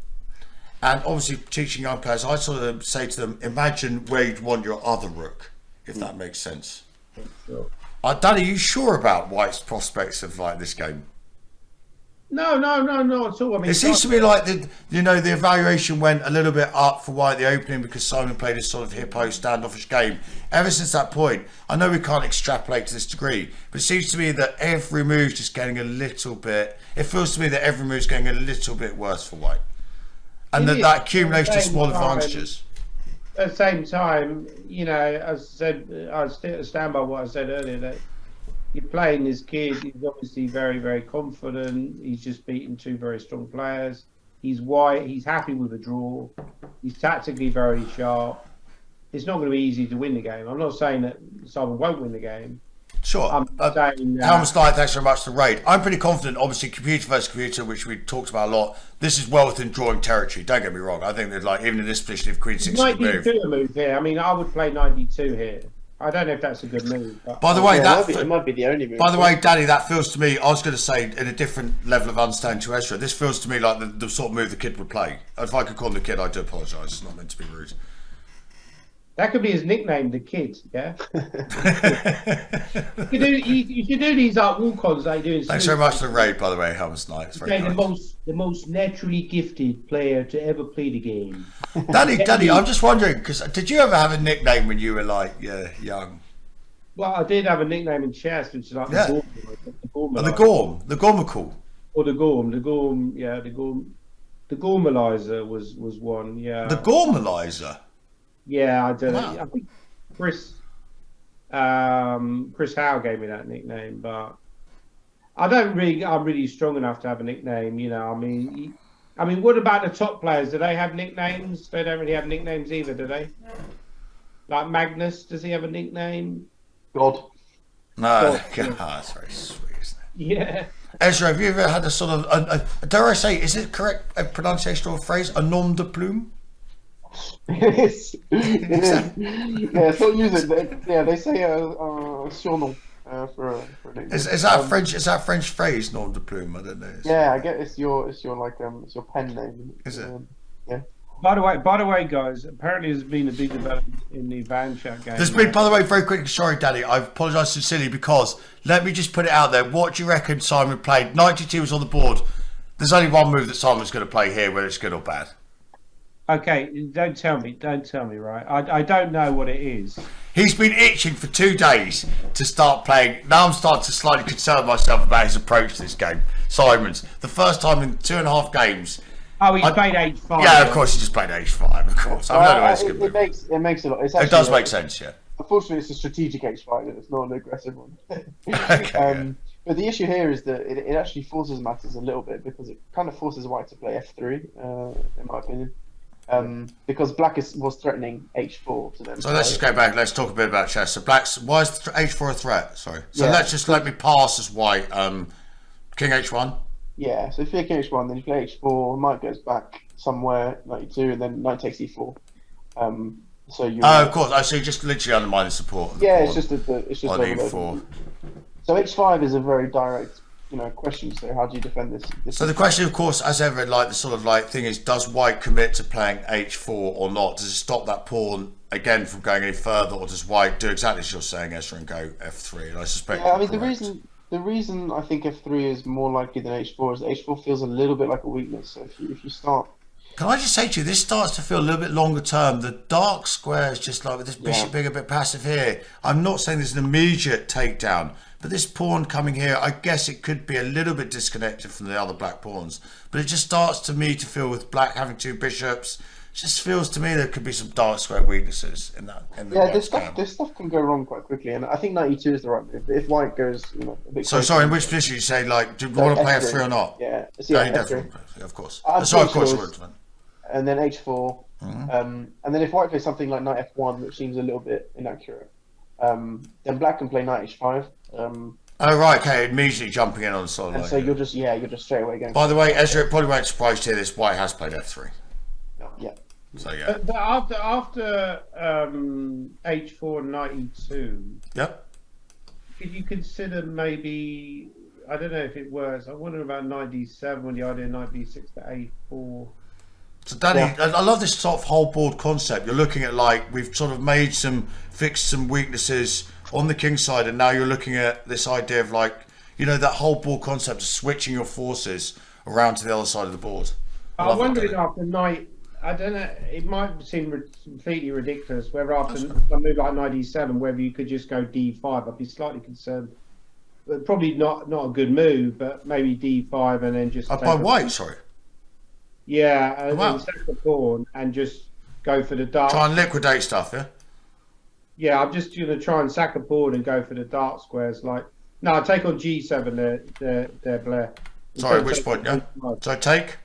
And obviously, teaching young players, I sort of say to them, imagine where you'd want your other rook, if that makes sense. Sure. Danny, are you sure about White's prospects of like this game? No, not at all. I mean, it seems to me like the evaluation went a little bit up for White at the opening because Simon played a sort of hippo standoffish game. Ever since that point, I know we can't extrapolate to this degree, but it seems to me that every move's just getting a little bit. It feels to me that every move's getting a little bit worse for White, and that accumulation of small advantages. At the same time, as I said, I stand by what I said earlier, that you're playing this kid. He's obviously very, very confident. He's just beaten two very strong players. He's white. He's happy with a draw. He's tactically very sharp. It's not going to be easy to win the game. I'm not saying that Simon won't win the game. Sure. I'm saying Helm's Knight, thanks very much to Raid. I'm pretty confident, obviously, computer versus computer, which we talked about a lot. This is well within drawing territory. Don't get me wrong. I think that, like, even in this position, if Queen 6 could move. Knight d2 a move here. I mean, I would play Knight d2 here. I don't know if that's a good move. But By the way, it might be the only move. By the way, Danny, that feels to me, I was going to say, in a different level of understanding to Ezra, this feels to me like the sort of move the kid would play. If I could call him the kid, I do apologise. It's not meant to be rude. That could be his nickname, the kid. Yeah. you should do these walk-ons they do. Thanks very much for the raid, by the way. That was nice. Very nice. The most naturally gifted player to ever play the game. Danny, I'm just wondering, because did you ever have a nickname when you were like young? Well, I did have a nickname in chess, which is like the Gorm. The Gormical. Or the Gorm, the Gormalizer was one, yeah. The Gormalizer. Yeah, I don't know. I think Chris Howe gave me that nickname, but I'm really strong enough to have a nickname, you know. I mean, what about the top players? Do they have nicknames? They don't really have nicknames either, do they? Like Magnus, does he have a nickname? God. No, God, that's very sweet, isn't it? Yeah. Ezra, have you ever had a sort of, dare I say, is it correct a pronunciation or a phrase, a nom de plume? It is. Yeah, still use it. Yeah, they say surnom for a nickname. Is that a French? Is that a French phrase, nom de plume? I don't know. Yeah, I get it's your pen name. Is it? Yeah. By the way, guys, apparently there's been a big development in the van chat game. There's been, by the way, very quickly, sorry, Danny, I apologise sincerely because, let me just put it out there, what do you reckon Simon played? 92 was on the board. There's only one move that Simon's going to play here, whether it's good or bad. Okay, don't tell me, right? I don't know what it is. He's been itching for 2 days to start playing. Now I'm starting to slightly concern myself about his approach to this game. Simon's. The first time in 2.5 games. Oh, he's played H5. Yeah, of course, he just played H5, of course. I don't know it's good. It makes a lot. It does make sense, yeah. Unfortunately, it's a strategic H5 and it's not an aggressive one. Okay, But the issue here is that it actually forces matters a little bit because it kind of forces White to play F3, in my opinion. Because Black was threatening H4 to them. So let's just go back. Let's talk a bit about chess. So Black's, why is H4 a threat? Sorry. So let me pass as White. King H1. Yeah. So if you play King H1, then you play H4. Knight goes back somewhere 92, and then Knight takes E4. So you. Oh, of course. So you just literally undermine the support. Of the yeah, pawn it's just on E4. So H5 is a very direct, question. So how do you defend this? So the question, of course, as ever, like the sort of like thing is, does White commit to playing H4 or not? Does it stop that pawn again from going any further, or does White do exactly as you're saying, Ezra, and go F3? And I suspect. Yeah, I mean the reason I think F3 is more likely than H4 is that H4 feels a little bit like a weakness. So if you start. Can I just say to you, this starts to feel a little bit longer term. The dark square is just like with this bishop being a bit passive here. I'm not saying there's an immediate takedown, but this pawn coming here, I guess it could be a little bit disconnected from the other black pawns. But it just starts to me to feel with black having 2 bishops, it just feels to me there could be some dark square weaknesses in that. This stuff can go wrong quite quickly, and I think 92 is the right move. If White goes, a bit. So sorry, in which position you say do you want to play F3 or not? Yeah, definitely, of course. Sorry, of course you would. And then H4, and then if White plays something like Knight F1, which seems a little bit inaccurate, then Black can play Knight H5. Oh right, okay, immediately jumping in on the solid. And so you're just straight away going. By the way, Ezra, it probably won't surprise you to hear this. White has played F3. Yeah. So yeah. But after H4 and Knight E2. Yep. Could you consider maybe? I don't know if it works. I wonder about Knight D7 when the idea of Knight B6 to A4. So Danny, I love this sort of whole board concept. You're looking at like we've sort of fixed some weaknesses on the king side, and now you're looking at this idea of like that whole board concept of switching your forces around to the other side of the board. I'm wondering after Knight, I don't know. It might seem completely ridiculous whether after a move like Knight D7, whether you could just go D5. I'd be slightly concerned. But probably not a good move, but maybe D5 and then just. By White, sorry. Yeah, and then sack the pawn and just go for the dark. Try and liquidate stuff, yeah? Yeah, I'm just going to try and sack a pawn and go for the dark squares. No, take on G7 there, Blair. Sorry, which point, yeah? So take?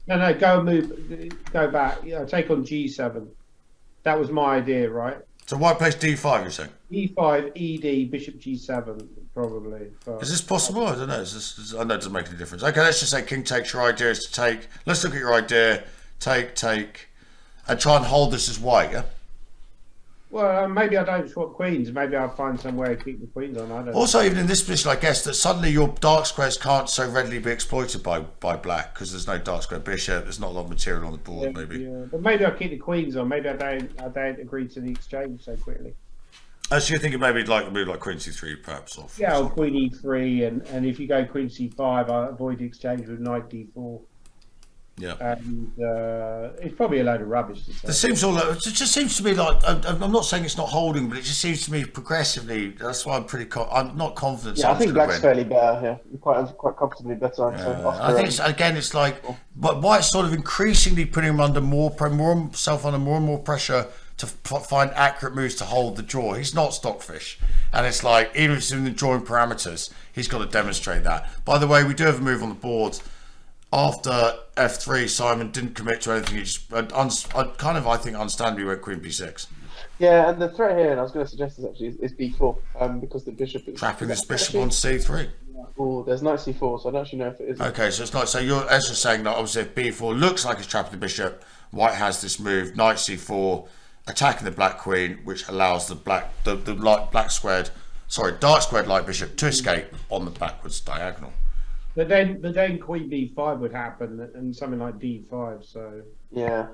No, go back. Yeah, take on G7. That was my idea, right? So White plays D5, you're saying? E5, ED, Bishop G7, probably. Is this possible? I don't know. I know it doesn't make any difference. Okay, let's just say king takes. Your idea is to take. Let's look at your idea. Take, and try and hold this as White, yeah? Well, maybe I don't swap queens. Maybe I'll find some way to keep the queens on. I don't Also, know. even in this position, I guess that suddenly your dark squares can't so readily be exploited by black because there's no dark square bishop. There's not a lot of material on the board, maybe. Yeah. But maybe I'll keep the queens on. Maybe I don't agree to the exchange so quickly. So you're thinking maybe like a move like queen c3 perhaps? Or queen e3, and if you go queen c5, I avoid the exchange with knight d4. Yeah. And it's probably a load of rubbish to say. It just seems to me like I'm not saying it's not holding, but it just seems to me progressively. That's why I'm not confident. Yeah, I think black's fairly better here. Quite comfortably better. Yeah. I think it's like, but White's sort of increasingly putting him under more and more pressure to find accurate moves to hold the draw. He's not stockfish, and it's like even if it's in the drawing parameters, he's got to demonstrate that. By the way, we do have a move on the board. After f3, Simon didn't commit to anything. He just, I think, understandably went queen b6. Yeah, and the threat here, and I was going to suggest this actually, is b4, because the bishop is Trapping this bishop on c3. Oh, there's knight c4, so I don't actually know if it is. Okay, so it's not. So you're Ezra saying that obviously if b4 looks like it's trapping the bishop, White has this move, knight c4, attacking the black queen, which allows the dark squared light bishop to escape on the backwards diagonal. But then queen b5 would happen and something like d5. So yeah.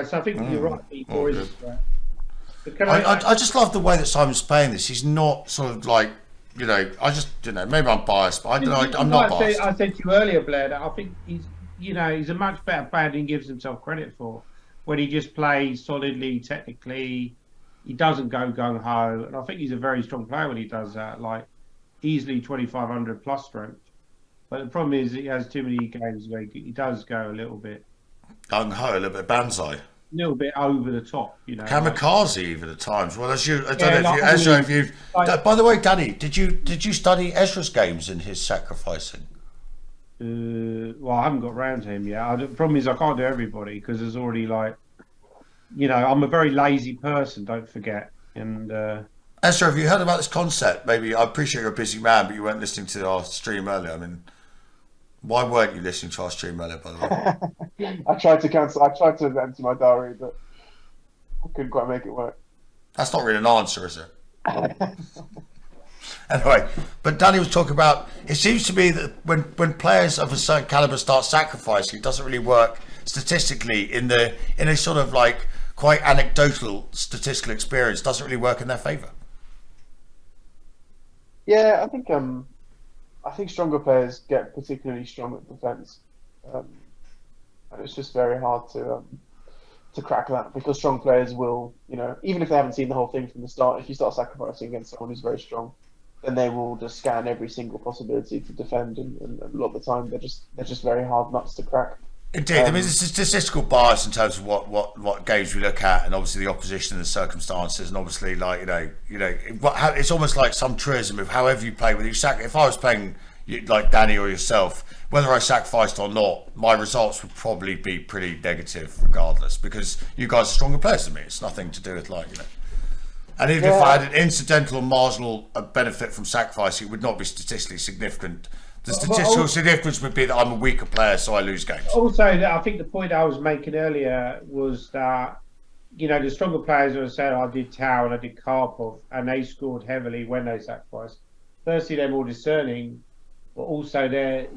So I think you're right. b4 is a threat. I just love the way that Simon's playing this. He's not sort of like, maybe I'm biased, but I'm not biased. I said to you earlier, Blair, that I think he's a much better player than he gives himself credit for. When he just plays solidly, technically, he doesn't go gung ho, and I think he's a very strong player when he does that. Like easily 2,500 plus strength. But the problem is he has too many games where he does go a little bit gung ho, a little bit banzai, a little bit over the top, kamikaze even at times. Well, by the way, Danny, did you study Ezra's games in his sacrificing? Well, I haven't got round to him yet. The problem is I can't do everybody because there's already I'm a very lazy person. Don't forget. And Ezra, have you heard about this concept? Maybe I appreciate you're a busy man, but you weren't listening to our stream earlier. I mean, why weren't you listening to our stream earlier, by the way? I tried to empty my diary, but I couldn't quite make it work. That's not really an answer, is it? Anyway, but Danny was talking about, it seems to me that when players of a certain caliber start sacrificing, it doesn't really work statistically in a sort of like quite anecdotal statistical experience, doesn't really work in their favour. Yeah, I think stronger players get particularly strong at defence, and it's just very hard to crack that because strong players will, even if they haven't seen the whole thing from the start, if you start sacrificing against someone who's very strong, then they will just scan every single possibility to defend, and a lot of the time they're just very hard nuts to crack. Indeed, I mean, there's a statistical bias in terms of what games we look at, and obviously the opposition and the circumstances, and obviously it's almost like some truism of however you play. Whether if I was playing like Danny or yourself, whether I sacrificed or not, my results would probably be pretty negative regardless, because you guys are stronger players than me. It's nothing to do with And even if I had an incidental or marginal benefit from sacrificing, it would not be statistically significant. The statistical significance would be that I'm a weaker player, so I lose games. Also, I think the point I was making earlier was that, the stronger players were saying, I did Tau and I did Karpov, and they scored heavily when they sacrificed. Firstly, they're more discerning, but also they're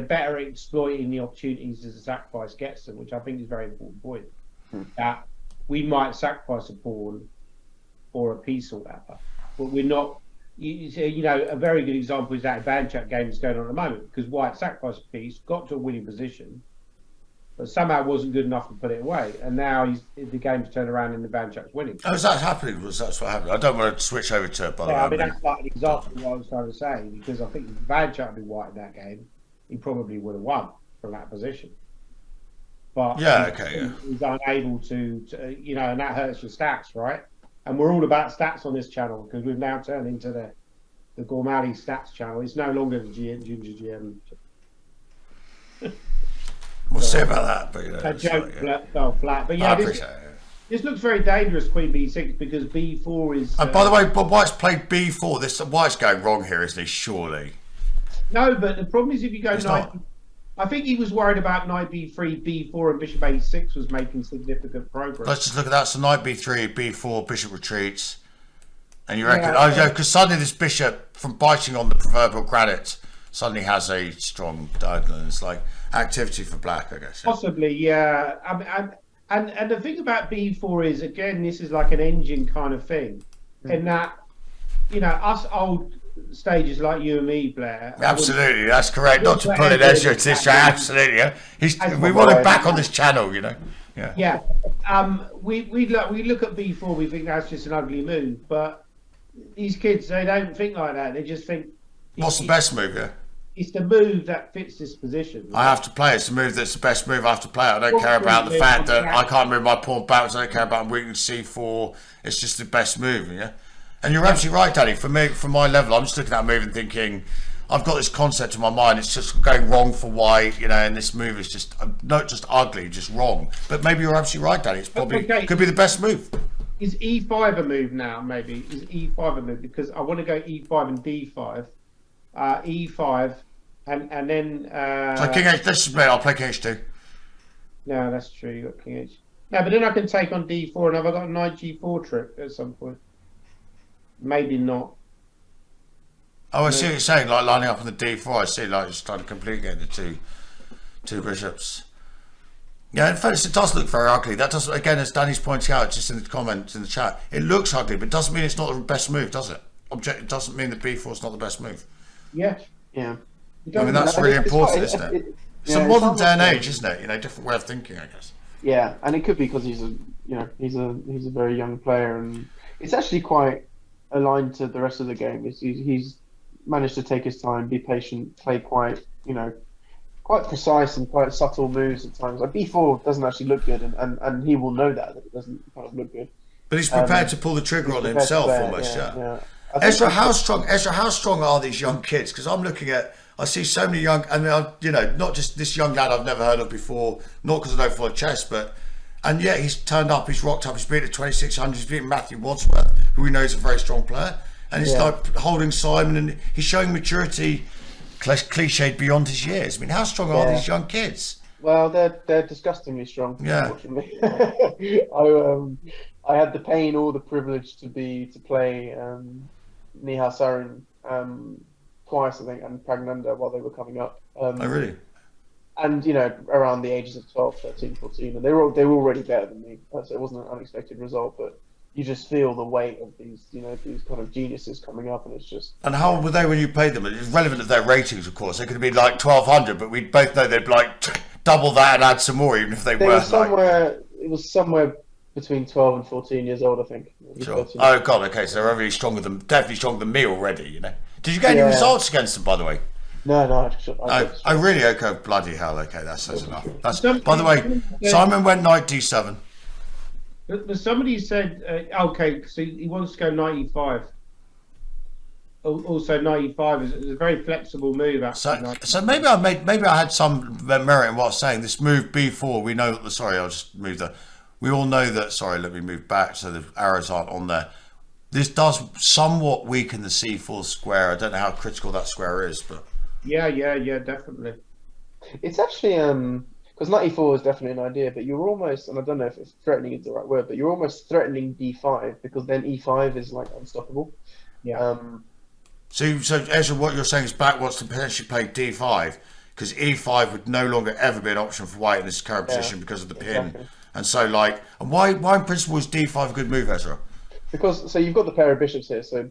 better at exploiting the opportunities as a sacrifice gets them, which I think is a very important point. That we might sacrifice a pawn or a piece or whatever, but we're not. A very good example is that Banchak game that's going on at the moment, because White sacrificed a piece, got to a winning position, but somehow wasn't good enough to put it away, and now the game's turned around and the Banchak's winning. Oh, is that happening? That's what happened? I don't want to switch over to it, by the way. I mean, that's like an example of what I was trying to say, because I think if Banchak had been White in that game, he probably would have won from that position. But he's unable to, and that hurts your stats, right? And we're all about stats on this channel because we've now turned into the Gormally stats channel. It's no longer the GingerGM. We'll see about that, but that joke fell flat. But yeah, I appreciate it. This looks very dangerous, Queen B6, because B4 is. And by the way, Bob White's played B4. White's going wrong here, isn't he? Surely. No, but the problem is if you go knight. I think he was worried about knight b3, b4, and bishop a6 was making significant progress. Let's just look at that. So knight b3, b4, bishop retreats. And you reckon, because suddenly this bishop, from biting on the proverbial granite, suddenly has a strong diagonal. And it's like activity for black, I guess. Possibly, yeah. And the thing about b4 is, again, this is like an engine kind of thing. In that, us old stages like you and me, Blair. Absolutely, that's correct. Not to pull it Ezra to this, absolutely. Yeah. We want him back on this channel, Yeah. Yeah. We look at b4, we think that's just an ugly move, but these kids, they don't think like that. They just think, what's the best move? Yeah. It's the move that fits this position. I have to play. It's the move that's the best move. I have to play. I don't care about the fact that I can't move my pawn backwards. I don't care about weakening c4. It's just the best move, yeah. And you're absolutely right, Danny. For me, from my level, I'm just looking at that move and thinking, I've got this concept in my mind. It's just going wrong for white, and this move is just not just ugly, just wrong. But maybe you're absolutely right, Danny. It's probably could be the best move. Is e5 a move now? Maybe is e5 a move, because I want to go e5 and d5, e5. And then so king h. This is me. I'll play king h2. No, that's true. You got king h. Yeah, but then I can take on d4, and have I got a knight g4 trick at some point? Maybe not. Oh, I see what you're saying. Like lining up on the d4. I see. Like just trying to complete getting the two bishops. Yeah, in fact, it does look very ugly. That does, again, as Danny's pointing out, just in the comments in the chat, it looks ugly, but doesn't mean it's not the best move, does it? It doesn't mean that b4 is not the best move. Yeah. Yeah. I mean, that's really important, isn't it? It's a modern day and age, isn't it? Different way of thinking, I guess. Yeah, and it could be because he's a very young player, and it's actually quite aligned to the rest of the game. He's managed to take his time, be patient, play quite precise and quite subtle moves at times. Like b4 doesn't actually look good, and he will know that it doesn't kind of look good. But he's prepared to pull the trigger on himself, almost. Yeah. Ezra, how strong are these young kids? Because I'm looking at. I see so many young, and not just this young lad I've never heard of before, not because I don't follow chess, and yet he's turned up, he's rocked up, he's beaten at 2600, he's beaten Matthew Wadsworth, who we know is a very strong player, and he's like holding Simon, and he's showing maturity, cliched beyond his years. I mean, how strong are these young kids? Well, they're disgustingly strong. Yeah. Unfortunately, I had the pain or the privilege to play Nihal Sarin twice, I think, and Pragnanda while they were coming up. Oh, really? And around the ages of 12, 13, 14, and they were already better than me. So it wasn't an unexpected result, but you just feel the weight of these kind of geniuses coming up, and it's just. And how old were they when you played them? It's relevant of their ratings, of course. They could have been like 1200, but we both know they'd like double that and add some more, even if they were somewhere. It was somewhere between 12 and 14 years old, I think. Sure. Oh God. Okay, so they're definitely stronger than me already. Did you get any results against them, by the way? No. I really, okay, bloody hell, okay, that says enough. By the way, Simon went knight d7. But somebody said, okay, so he wants to go knight e5. Also, knight e5 is a very flexible move. So maybe I had some merit in what I was saying. This move b4, we know that. Sorry, I'll just move that. We all know that. Sorry, let me move back so the arrows aren't on there. This does somewhat weaken the c4 square. I don't know how critical that square is, but yeah, definitely. It's actually because knight e4 is definitely an idea, but you're almost, and I don't know if threatening is the right word, but you're almost threatening d5 because then e5 is like unstoppable. Yeah. So Ezra, what you're saying is black wants to potentially play d5 because e5 would no longer ever be an option for white in this current position because of the pin. Exactly. And so and why in principle is d5 a good move, Ezra? Because you've got the pair of bishops here, so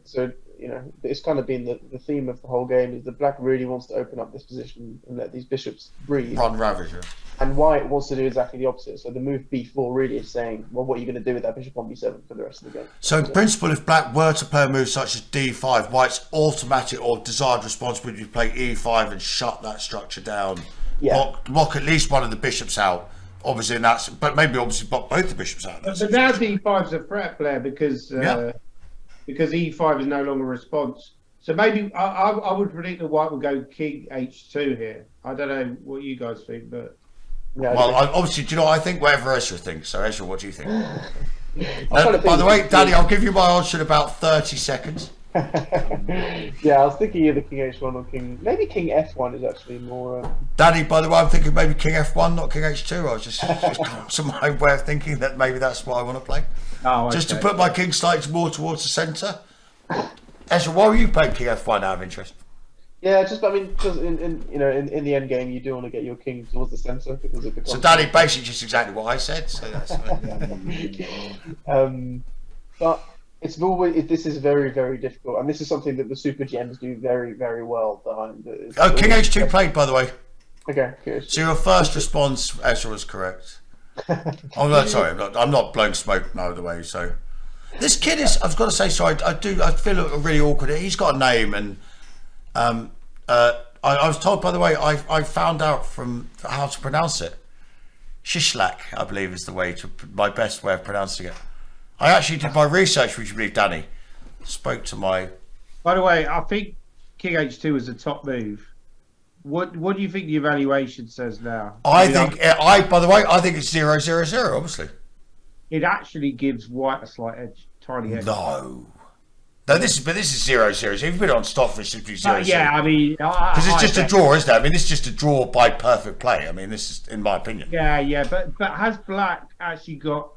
it's kind of been the theme of the whole game is that black really wants to open up this position and let these bishops breathe. Run ravage, yeah. And white wants to do exactly the opposite. So the move b4 really is saying, well, what are you going to do with that bishop on b7 for the rest of the game? So in principle, if black were to play a move such as d5, white's automatic or desired response would be to play e5 and shut that structure down. Yeah. Block at least one of the bishops out. Obviously, but maybe obviously block both the bishops out. But now d5 is a threat, Blair, because e5 is no longer a response. So maybe I would predict that white will go king h2 here. I don't know what you guys think, but well, obviously, do you know? I think whatever Ezra thinks. So Ezra, what do you think? By the way, Danny, I'll give you my answer in about 30 seconds. Yeah, I was thinking either king h1 or king. Maybe king f1 is actually more. Danny, by the way, I'm thinking maybe King F1, not King H2. I was just coming to my way of thinking that maybe that's what I want to play. Oh, just to okay. put my king slightly more towards the centre. Ezra, why were you playing King F1 out of interest? Yeah, just I mean, because in the end game, you do want to get your king towards the centre because it becomes. So Danny, basically just exactly what I said. So that's. But it's always this is very, very difficult, and this is something that the Super GMs do very, very well. King H2 played, by the way. Okay, good. So your first response, Ezra, was correct. Oh no, sorry, I'm not blowing smoke no other way. So this kid is. I've got to say, sorry. I feel really awkward. He's got a name, and I was told, by the way, I found out from how to pronounce it. Cieslak, I believe, is my best way of pronouncing it. I actually did my research, which you believe, Danny. Spoke to my. By the way, I think King H2 was a top move. What do you think the evaluation says now? By the way, I think it's 0-0-0. Obviously, it actually gives white a slight edge, tiny edge. No, this is 0-0. If you've been on stock, it should be 0-0. Yeah, I mean, because it's just a draw, isn't it? I mean, it's just a draw by perfect play. I mean, this is, in my opinion. Yeah, but has Black actually got?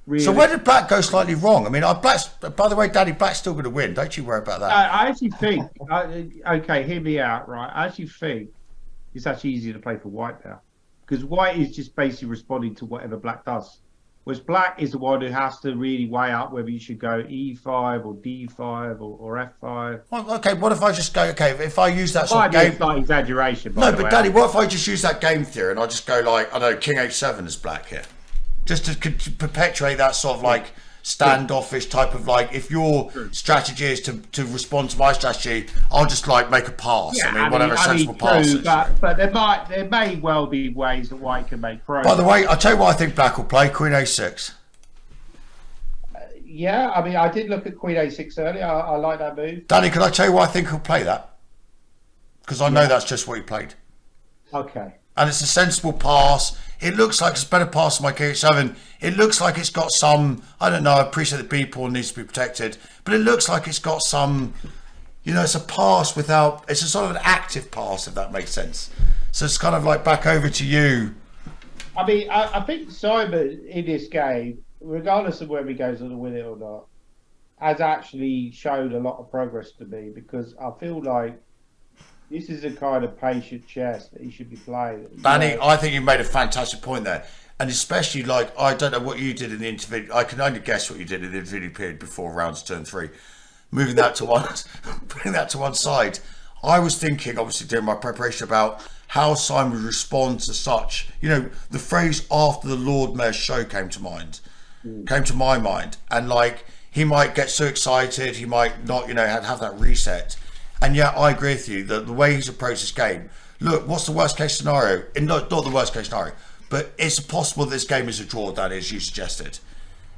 Really... So where did Black go slightly wrong? I mean, by the way, Danny, Black's still going to win. Don't you worry about that. I actually think. Okay, hear me out, right? I actually think it's actually easier to play for White now, because White is just basically responding to whatever Black does. Whereas Black is the one who has to really weigh up whether you should go E5 or D5 or F5. Well, okay, what if I just go, okay, if I use that sort of game... It's not exaggeration. No, but Danny, what if I just use that game theory and I just go like, I don't know, King H7 as Black here? Just to perpetuate that sort of like standoffish type of like, if your strategy is to respond to my strategy, I'll just like make a pass. Yeah, I mean, whatever sensible pass is. But there may well be ways that White can make progress. By the way, I'll tell you what I think Black will play, Queen A6. Yeah, I mean, I did look at Queen A6 earlier. I like that move. Danny, can I tell you why I think he'll play that? Because I know that's just what he played. Okay. And it's a sensible pass. It looks like it's a better pass than my King H7. It looks like it's got some, I don't know, I appreciate the B pawn needs to be protected, but it looks like it's got some, it's a pass without, it's a sort of an active pass, if that makes sense. So it's kind of like back over to you. I mean, I think Simon in this game, regardless of whether he goes on to win it or not, has actually showed a lot of progress to me, because I feel like this is a kind of patient chess that he should be playing. Danny, I think you made a fantastic point there. And especially, like, I don't know what you did in the interview. I can only guess what you did in the interview period before rounds turn 3. Moving that to putting that to one side. I was thinking, obviously, during my preparation about how Simon would respond to such. The phrase "after the Lord Mayor's show" came to my mind. And, like, he might get so excited, he might not, have that reset. And yeah, I agree with you that the way he's approached this game. Look, what's the worst case scenario? Not the worst case scenario, but it's possible this game is a draw, Danny, as you suggested.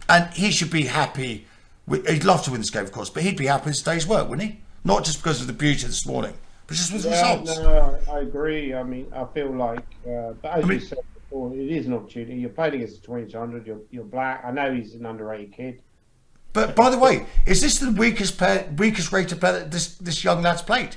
And he should be happy. He'd love to win this game, of course, but he'd be happy with his day's work, wouldn't he? Not just because of the beauty of this morning, but just with the results. No, I agree. I mean, I feel like, but as you said before, it is an opportunity. You're playing against a 2200. You're Black. I know he's an underrated kid. But by the way, is this the weakest rated player that this young lad's played?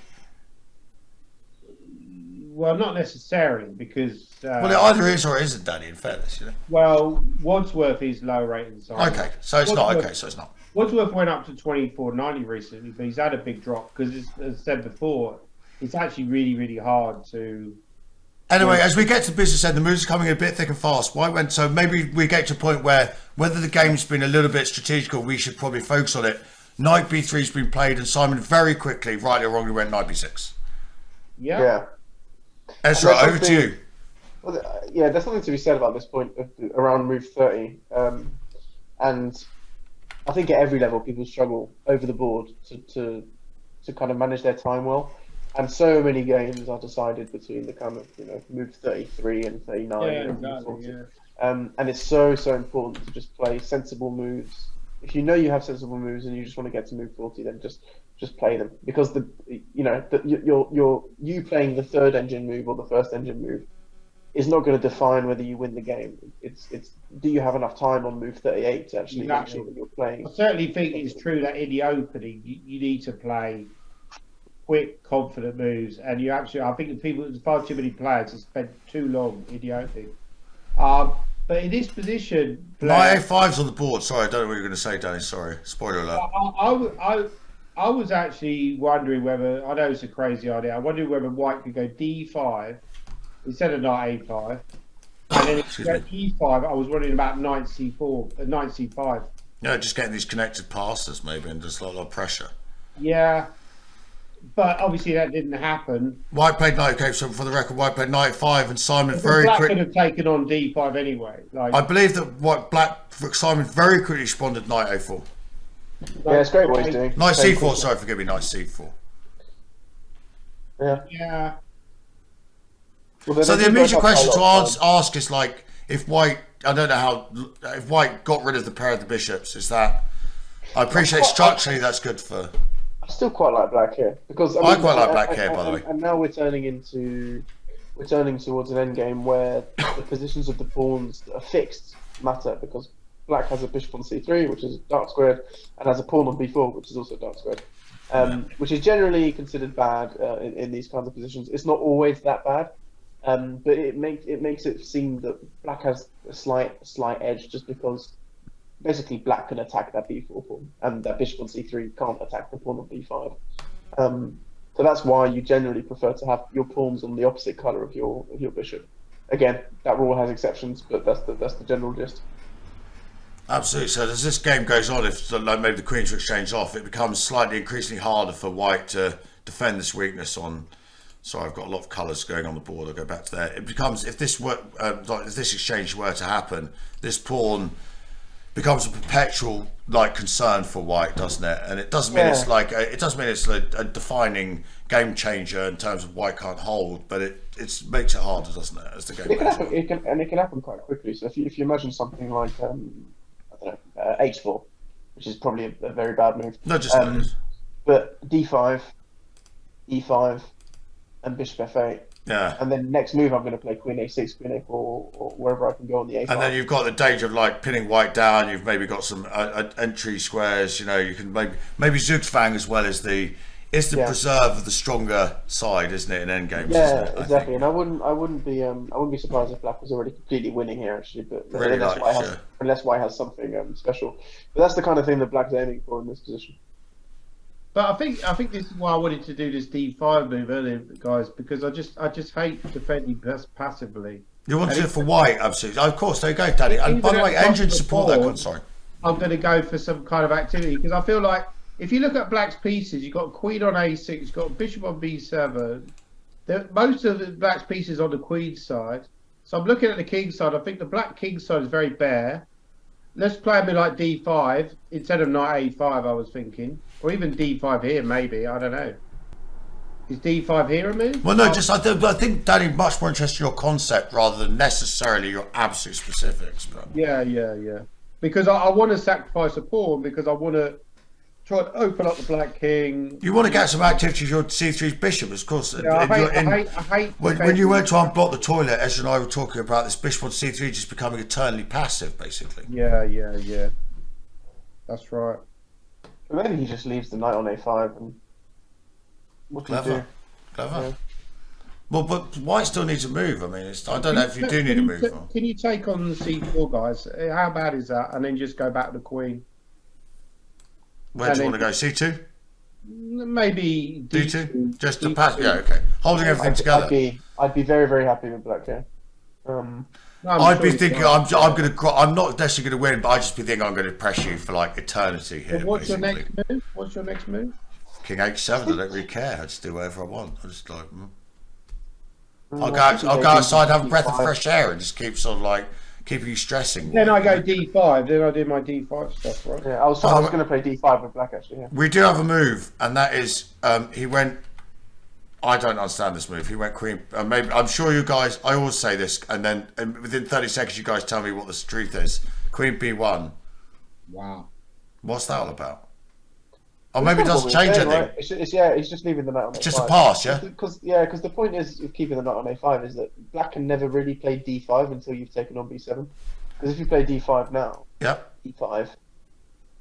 Well, not necessarily, because well, it either is or isn't, Danny. In fairness, Well, Wadsworth is low rated. Okay, so it's not. Okay, so it's not. Wadsworth went up to 2490 recently, but he's had a big drop because, as I said before, it's actually really, really hard to. Anyway, as we get to the business end, the moves are coming in a bit thick and fast. So maybe we get to a point where whether the game's been a little bit strategical, we should probably focus on it. Knight B3 has been played, and Simon very quickly, rightly or wrongly, went Knight B6. Yeah. Ezra, over to you. Well, yeah, there's something to be said about this point around move 30. And I think at every level, people struggle over the board to kind of manage their time well. And so many games are decided between the kind of move 33 and 39. Yeah, exactly. Yeah. And it's so important to just play sensible moves. If you have sensible moves and you just want to get to move 40, then just play them, because you playing the third engine move or the first engine move is not going to define whether you win the game. It's do you have enough time on move 38 to actually make sure that you're playing? I certainly think it's true that in the opening you need to play quick, confident moves, and you actually, I think the people, there's far too many players have spent too long in the opening. But in this position, Blair, A5's on the board. Sorry, I don't know what you're going to say, Danny. Sorry, spoiler alert. I was actually wondering whether, I know it's a crazy idea, I wondered whether white could go D5 instead of knight A5. And then if you go E5, I was wondering about knight C4, knight C5. Yeah, just getting these connected passes maybe and just a lot of pressure. Yeah, but obviously that didn't happen. White played knight, okay, so for the record, white played knight 5 and Simon very Black quick. could have taken on D5 anyway. Like, I believe that Simon very quickly responded knight A4. Yeah, it's great what he's doing. Knight C4, sorry, forgive me, knight C4. Yeah. Well, So the immediate question to ask is like, if white, I don't know how, if white got rid of the pair of the bishops, is that, I appreciate structurally that's good for... I still quite like black here because I quite like black here, by the way. And now we're turning towards an end game where the positions of the pawns that are fixed matter, because black has a bishop on c3, which is dark squared, and has a pawn on b4, which is also dark squared, which is generally considered bad in these kinds of positions. It's not always that bad, but it makes it seem that black has a slight edge just because basically black can attack that b4 pawn, and that bishop on c3 can't attack the pawn on b5. So that's why you generally prefer to have your pawns on the opposite color of your bishop. Again, that rule has exceptions, but that's the general gist. Absolutely. So as this game goes on, if like maybe the queens are exchanged off, it becomes slightly increasingly harder for white to defend this weakness on. Sorry, I've got a lot of colours going on the board. I'll go back to that. It becomes, if this exchange were to happen, this pawn becomes a perpetual concern for white, doesn't it? And it doesn't mean it's a defining game changer in terms of white can't hold, but it makes it harder, doesn't it, as the game goes on? It can happen quite quickly. So if you imagine something like h4, which is probably a very bad move. No, just but d5, e5, and bishop f8. Yeah. And then next move, I'm going to play queen a6, queen a4, or wherever I can go on the a5. And then you've got the danger of pinning white down. You've maybe got some entry squares. You know, you can maybe Zugzwang as well as the preserve of the stronger side, isn't it? In endgames. Yeah, exactly. And I wouldn't be surprised if black was already completely winning here, actually. But really unless white has something special. But that's the kind of thing that black's aiming for in this position. But I think this is why I wanted to do this D5 move earlier, guys, because I just hate defending passively. You want to do it for white, absolutely. Of course, there you go, Danny. And by the way, engines support that one. Sorry. I'm going to go for some kind of activity because I feel like if you look at black's pieces, you've got queen on a6, you've got bishop on b7. Most of the black's pieces on the queen side. So I'm looking at the king side. I think the black king side is very bare. Let's play a bit like d5 instead of knight a5, I was thinking. Or even d5 here, maybe. I don't know. Is d5 here a move? Well, no, I think, Danny, much more interested in your concept rather than necessarily your absolute specifics. But... Yeah. Because I want to sacrifice a pawn because I want to try and open up the black king. You want to get some activity with your c3's bishop, of course. Yeah, I hate when you went to unblock the toilet, Ezra and I were talking about this bishop on c3 just becoming eternally passive, basically. Yeah. That's right. But maybe he just leaves the knight on a5 and what do you do? Clever. Yeah. Well, but white still needs a move. I mean, I don't know if you do need a move. Can you take on the c4, guys? How bad is that? And then just go back to the queen. Where do you want to go? C2? Maybe D2? Just to pass? Yeah, okay. Holding everything together. I'd be very, very happy with black here. I'd be thinking I'm not necessarily going to win, but I'd just be thinking I'm going to press you for eternity here. So what's your next move? King h7. I don't really care. I just do whatever I want. I just I'll go outside, have a breath of fresh air, and just keep keeping you stressing. Then I go d5. Then I do my d5 stuff, right? Yeah, I was going to play d5 with black actually. Yeah. We do have a move, and that is he went. I don't understand this move. He went queen. Maybe I'm sure you guys. I always say this, and then within 30 seconds, you guys tell me what the truth is. Queen b1. Wow. What's that all about? Or maybe it doesn't change anything. Right? It's just leaving the knight on a5. It's just a pass, yeah. Because the point is of keeping the knight on a5 is that black can never really play d5 until you've taken on b7. Because if you play d5 now, yep. e5.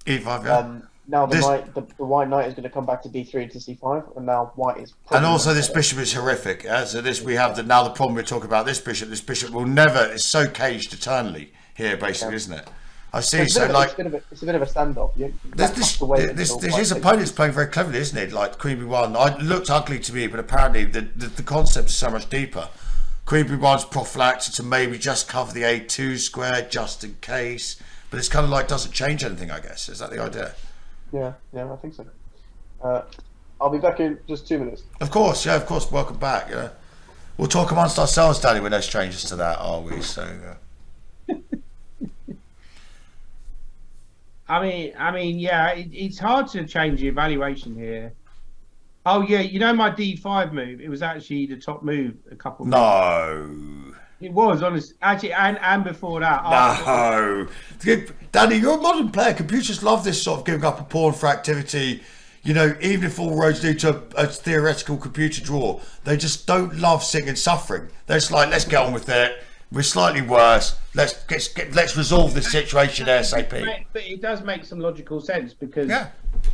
E5, yeah. now the white knight is going to come back to d3 to c5, and now white is. And also, this bishop is horrific. Yeah? So this we have now the problem we're talking about. This bishop will never. It's so caged eternally here, basically, isn't it? I see. It's a bit of a standoff. His opponent's playing very cleverly, isn't it? Like Queen B1. It looked ugly to me, but apparently the concept is so much deeper. Queen B1's prophylaxis to maybe just cover the A2 square just in case, but it's kind of like doesn't change anything. I guess is that the idea? Yeah, I think so. I'll be back in just 2 minutes. Of course, yeah, of course. Welcome back. Yeah, we'll talk amongst ourselves, Danny. We're no strangers to that, are we? So. I mean, yeah, it's hard to change the evaluation here. Oh yeah, you know my D5 move. It was actually the top move a couple. No. It was honest, actually, and before that. No, Danny, you're a modern player. Computers love this sort of giving up a pawn for activity. You know, even if all roads lead to a theoretical computer draw, they just don't love sitting and suffering. They're just like, let's get on with it. We're slightly worse. Let's resolve this situation ASAP. But it does make some logical sense because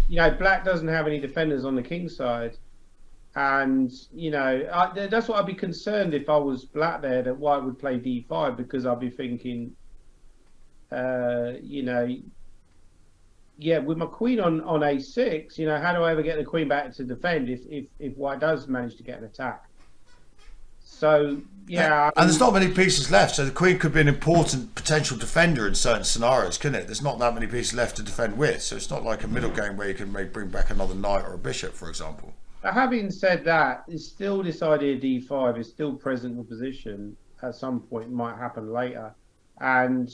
you know black doesn't have any defenders on the king side, and you know that's what I'd be concerned if I was black there that white would play d5 because I'd be thinking, you know, yeah, with my queen on a6, you know, how do I ever get the queen back to defend if white does manage to get an attack? So yeah, and there's not many pieces left, so the queen could be an important potential defender in certain scenarios, couldn't it? There's not that many pieces left to defend with, so it's not like a middle game where you can bring back another knight or a bishop, for example. But having said that, it's still this idea d5 is still present in position at some point. It might happen later, and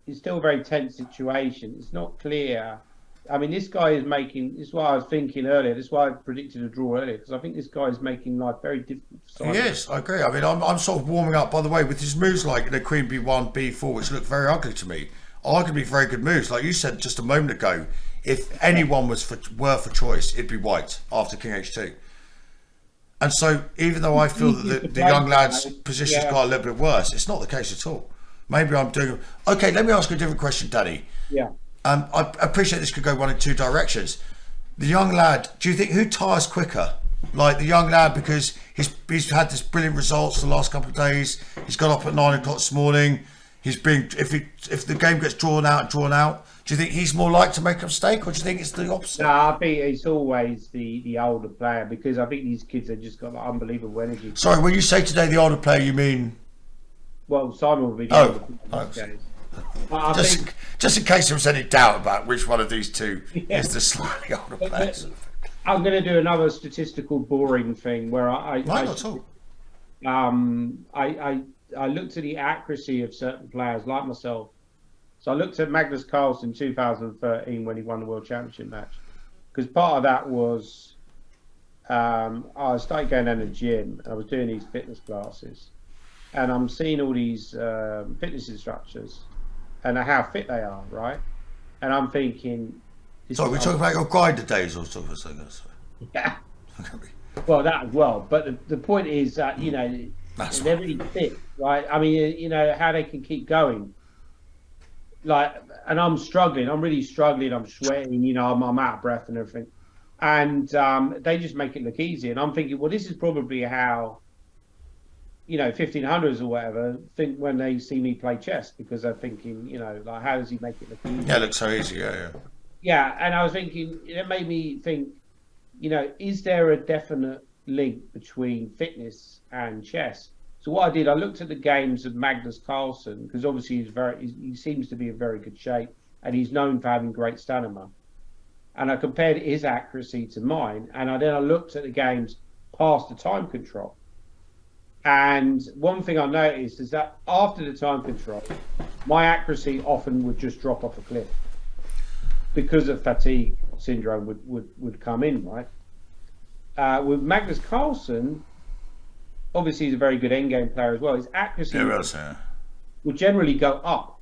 it's still a very tense situation. It's not clear. I mean, this guy is making. This is what I was thinking earlier. This is why I predicted a draw earlier because I think this guy is making life very difficult for Simon. Yes, I agree. I mean, I'm sort of warming up. By the way, with his moves like Queen B1, B4, which look very ugly to me, arguably very good moves. Like you said just a moment ago, if anyone were for choice, it'd be white after King H2. And so, even though I feel that the young lad's position's got a little bit worse, it's not the case at all. Maybe I'm doing. Okay, let me ask you a different question, Danny. Yeah. I appreciate this could go one in two directions. The young lad, do you think who tires quicker? Like the young lad because he's had this brilliant results the last couple of days. He's got up at 9 o'clock this morning. He's been if the game gets drawn out. Do you think he's more likely to make a mistake, or do you think it's the opposite? No, I think it's always the older player because I think these kids have just got like, unbelievable energy. Sorry, when you say today the older player, you mean? Well, Simon will be the older player. Just in case there was any doubt about which one of these two is the slightly older player. I'm going to do another statistical boring thing where I looked at the accuracy of certain players like myself. So I looked at Magnus Carlsen in 2013 when he won the World Championship match because part of that was I started going down to the gym and I was doing these fitness classes and I'm seeing all these fitness instructors and how fit they are, right? And I'm thinking... So we're talking about your grinder days or something like that? Yeah. Well, that as well. But the point is that, you know, they're really fit, right? I mean, you know, how they can keep going. Like, and I'm struggling. I'm really struggling. I'm sweating, you know, I'm out of breath and everything. And they just make it look easy. And I'm thinking, well, this is probably how... you know, 1500s or whatever, think when they see me play chess because they're thinking, you know, like, how does he make it look easy? Yeah, it looks so easy, yeah. Yeah, and I was thinking, it made me think, you know, is there a definite link between fitness and chess? So what I did, I looked at the games of Magnus Carlsen because obviously he seems to be in very good shape and he's known for having great stamina. And I compared his accuracy to mine, and then I looked at the games past the time control. And one thing I noticed is that after the time control, my accuracy often would just drop off a cliff because of fatigue syndrome would come in, right? With Magnus Carlsen, obviously he's a very good endgame player as well. His accuracy would generally go up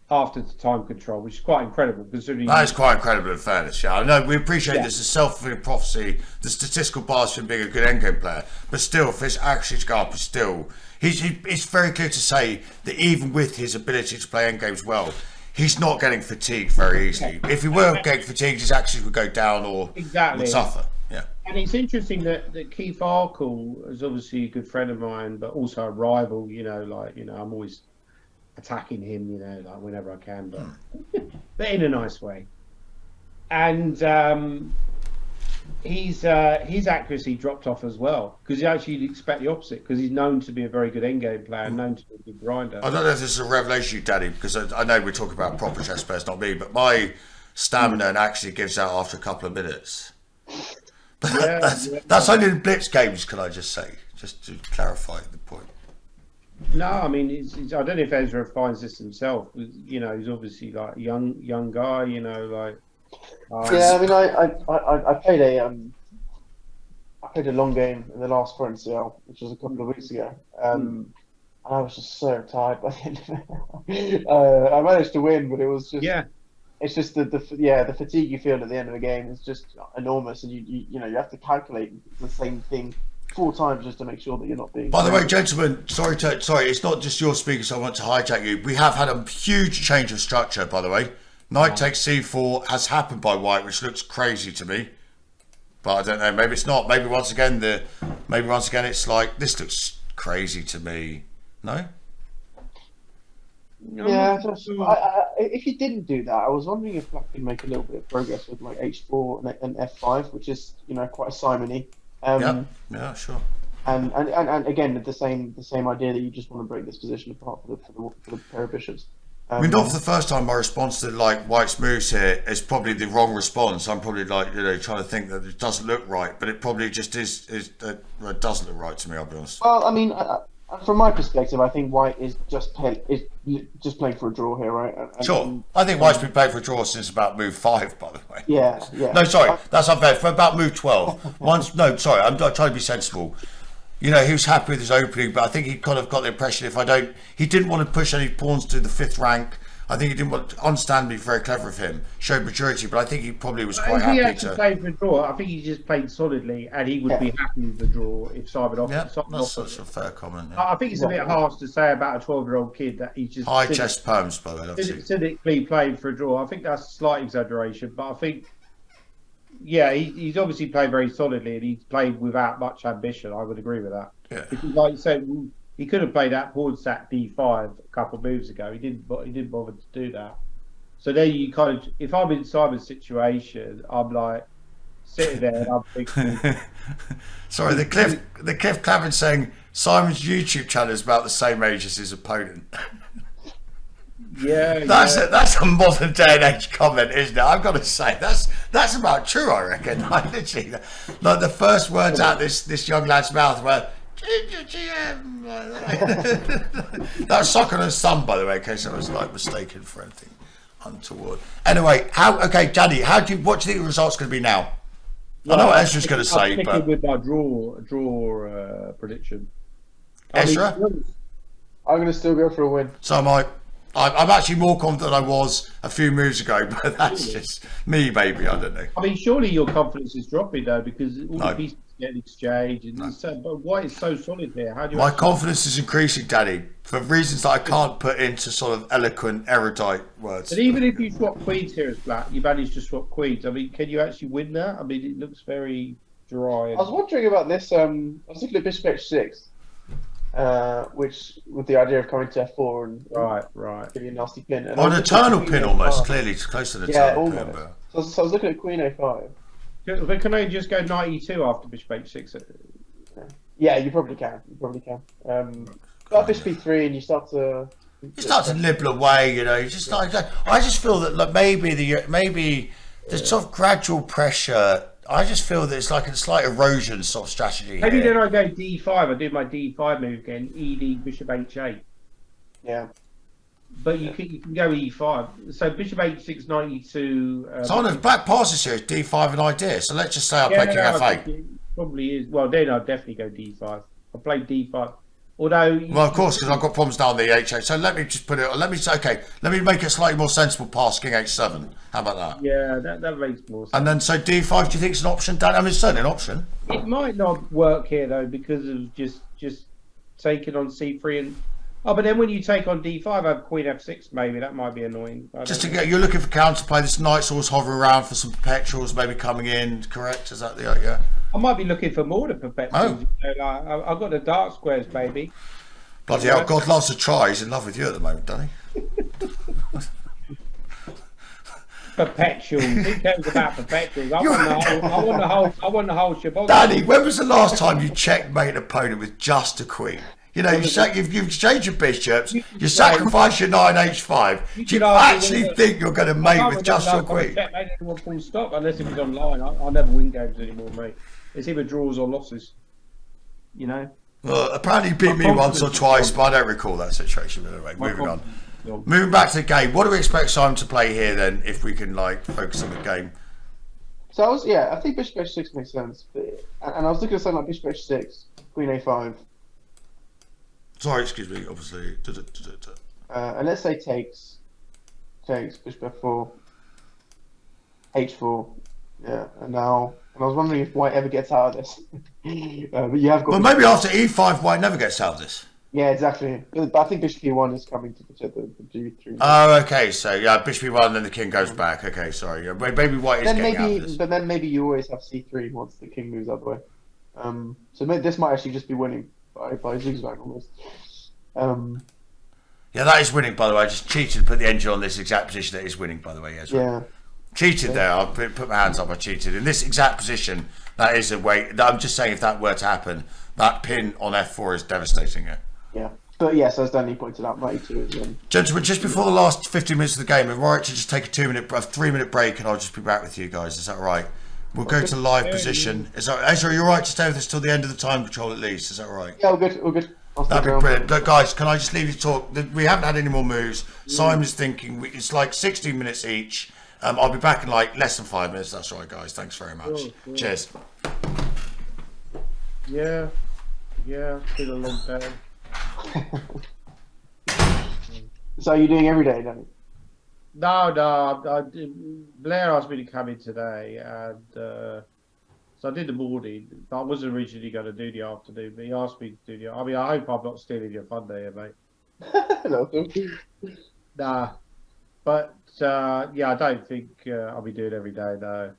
after the time control, which is quite incredible. Considering that is quite incredible in fairness. Yeah, I know we appreciate this as self-fulfilling prophecy, the statistical bias for him being a good endgame player, but still, if his accuracy to go up is still, it's very clear to say that even with his ability to play endgames well, he's not getting fatigued very easily. If he were getting fatigued, his axis would go down or would suffer. Yeah. And it's interesting that Keith Arkle is obviously a good friend of mine, but also a rival. I'm always attacking him, like whenever I can, but in a nice way. And his accuracy dropped off as well, because you'd expect the opposite, because he's known to be a very good endgame player, known to be a good grinder. I don't know if this is a revelation, Danny, because I know we're talking about proper chess players, not me, but my stamina actually gives out after a couple of minutes. But that's only in blitz games, can I just say, just to clarify the point. No, I mean, I don't know if Ezra finds this himself. He's obviously like a young guy. Yeah, I mean, I played a long game in the last Pro NCL, which was a couple of weeks ago, and I was just so tired by the end of it. I managed to win, but it was just It's just the fatigue you feel at the end of the game is just enormous, and you have to calculate the same thing 4 times just to make sure that you're not being. By the way, gentlemen, sorry, it's not just your speaker, so I want to hijack you. We have had a huge change of structure, by the way. Knight takes c4 has happened by white, which looks crazy to me, but I don't know. Maybe it's not. Maybe once again it's like this looks crazy to me. No. Yeah, if you didn't do that, I was wondering if Black could make a little bit of progress with like h4 and f5, which is quite simony. Yeah, sure. And again, the same idea that you just want to break this position apart for the pair of bishops. I mean, not for the first time. My response to like White's moves here is probably the wrong response. I'm probably like trying to think that it doesn't look right, but it probably just is. It doesn't look right to me. I'll be honest. Well, I mean, from my perspective, I think White is just playing for a draw here, right? Sure. I think White's been playing for a draw since about move 5, by the way. Yeah. No, sorry, that's unfair. For about move 12. I'm trying to be sensible. He was happy with his opening, but I think he kind of got the impression he didn't want to push any pawns to the 5th rank. I think he didn't want to, understandably very clever of him, showed maturity, but I think he probably was quite happy to. If he actually played for a draw, I think he just played solidly, and he would be happy with the draw if Simon offered. Yeah, that's such a fair comment. I think it's a bit harsh to say about a 12-year-old kid that he's just high chest perms, by the way. Cynically played for a draw. I think that's a slight exaggeration, but I think, he's obviously played very solidly, and he's played without much ambition. I would agree with that. Yeah. Because, like you said, he could have played that pawn sack d5 a couple of moves ago. He didn't bother to do that. So there you kind of, if I'm in Simon's situation, I'm like sitting there and I'm thinking. Sorry, the Cliff Clavin saying Simon's YouTube channel is about the same age as his opponent. That's a modern day and age comment, isn't it? I've got to say that's about true. I reckon. I literally, like the first words out this young lad's mouth were GingerGM. That was Soccer and Son, by the way, in case I was like mistaken for anything untoward. Anyway, Danny, what do you think the result's going to be now? I know what Ezra's going to say, but with my draw prediction. Ezra, I'm going to still go for a win. So am I. I'm actually more confident than I was a few moves ago, but that's just me, maybe. I don't know. I mean, surely your confidence is dropping though, because all the pieces get exchanged, and but White is so solid here. How do you? My confidence is increasing, Danny, for reasons that I can't put into sort of eloquent, erudite words. And even if you swap queens here as Black, you manage to swap queens. I mean, can you actually win that? I mean, it looks very dry. I was wondering about this. I was looking at Bishop H6. Which with the idea of coming to f4 and right, giving a nasty pin. And an eternal pin almost, clearly it's close to the eternal pin. But... So I was looking at Queen A5. But can I just go knight e2 after Bishop H6? Yeah, you probably can. But Bishop E3 and you start to nibble away. You just like I just feel that like maybe the sort of gradual pressure. I just feel that it's like a slight erosion sort of strategy. Maybe then I go d5. I do my d5 move again. Ed Bishop H8. Yeah. But you can go e5. So Bishop H6, knight e2. So on the Black passes here is d5 an idea. So let's just say I'll play King f8. It probably is. Well, then I'll definitely go d5. I played d5. Although, well, of course, because I've got problems down the h8. So let me just put it. Let me make it slightly more sensible pass King h7. How about that? Yeah, that makes more sense. And then so d5. Do you think it's an option, Dan? I mean, it's certainly an option. It might not work here though because of just taking on c3, and Oh, but then when you take on d5, have Queen f6, maybe that might be annoying. Just to get, you're looking for counterplay. This knight's always hovering around for some perpetuals, maybe coming in. Correct? Is that the idea? I might be looking for more than perpetuals. Oh. You know, like, I've got the dark squares, baby. Bloody hell, God loves a try. He's in love with you at the moment, Danny. Perpetuals. Who cares about perpetuals? I want the whole shebang. Danny, when was the last time you checkmate an opponent with just a queen? You know, you've changed your bishops, you sacrifice your 9h5. Do you actually think you're going to mate with just your queen? Full stop, unless it was online. I'll never win games anymore, mate. It's either draws or losses. You know? Well, apparently you beat me once or twice, but I don't recall that situation. But anyway, moving on. Moving back to the game, what do we expect Simon to play here then, if we can like focus on the game? So I think Bishop H6 makes sense, and I was looking at something like Bishop H6, Queen A5. Sorry, excuse me. Obviously, and let's say takes Bishop F4, H4, yeah, and I was wondering if White ever gets out of this. But you have got. Well, maybe after E5, White never gets out of this. Yeah, exactly. But I think Bishop E1 is coming to protect the G3. Oh, okay. So yeah, Bishop E1, then the king goes back. Okay, sorry. Yeah, maybe White is getting out of this. But then maybe you always have C3 once the king moves out the way. So this might actually just be winning by zigzag almost. Yeah, that is winning, by the way. I just cheated, put the engine on this exact position. That is winning, by the way. Ezra. Yeah. Cheated there. I'll put my hands up. I cheated. In this exact position, that is a way. I'm just saying, if that were to happen, that pin on F4 is devastating. Yeah. Yeah. But yes, as Danny pointed out, Knight E2 is Gentlemen, just before the last 15 minutes of the game, am I right to just take a 3-minute break and I'll just be back with you guys? Is that all right? We'll go to live position. Is that, Ezra, you're right to stay with us till the end of the time control at least? Is that all right? Yeah, all good. That'd be brilliant. Look, guys, can I just leave you to talk? We haven't had any more moves. Simon's thinking it's like 16 minutes each. I'll be back in like less than 5 minutes. That's right, guys. Thanks very much. Cool. Cheers. Yeah. It's been a long day. So are you doing every day, Danny? No. Blair asked me to come in today, and so I did the morning. I wasn't originally going to do the afternoon, but he asked me to do the. I mean, I hope I'm not stealing your fun there, mate. No. Nah, but yeah, I don't think I'll be doing every day though.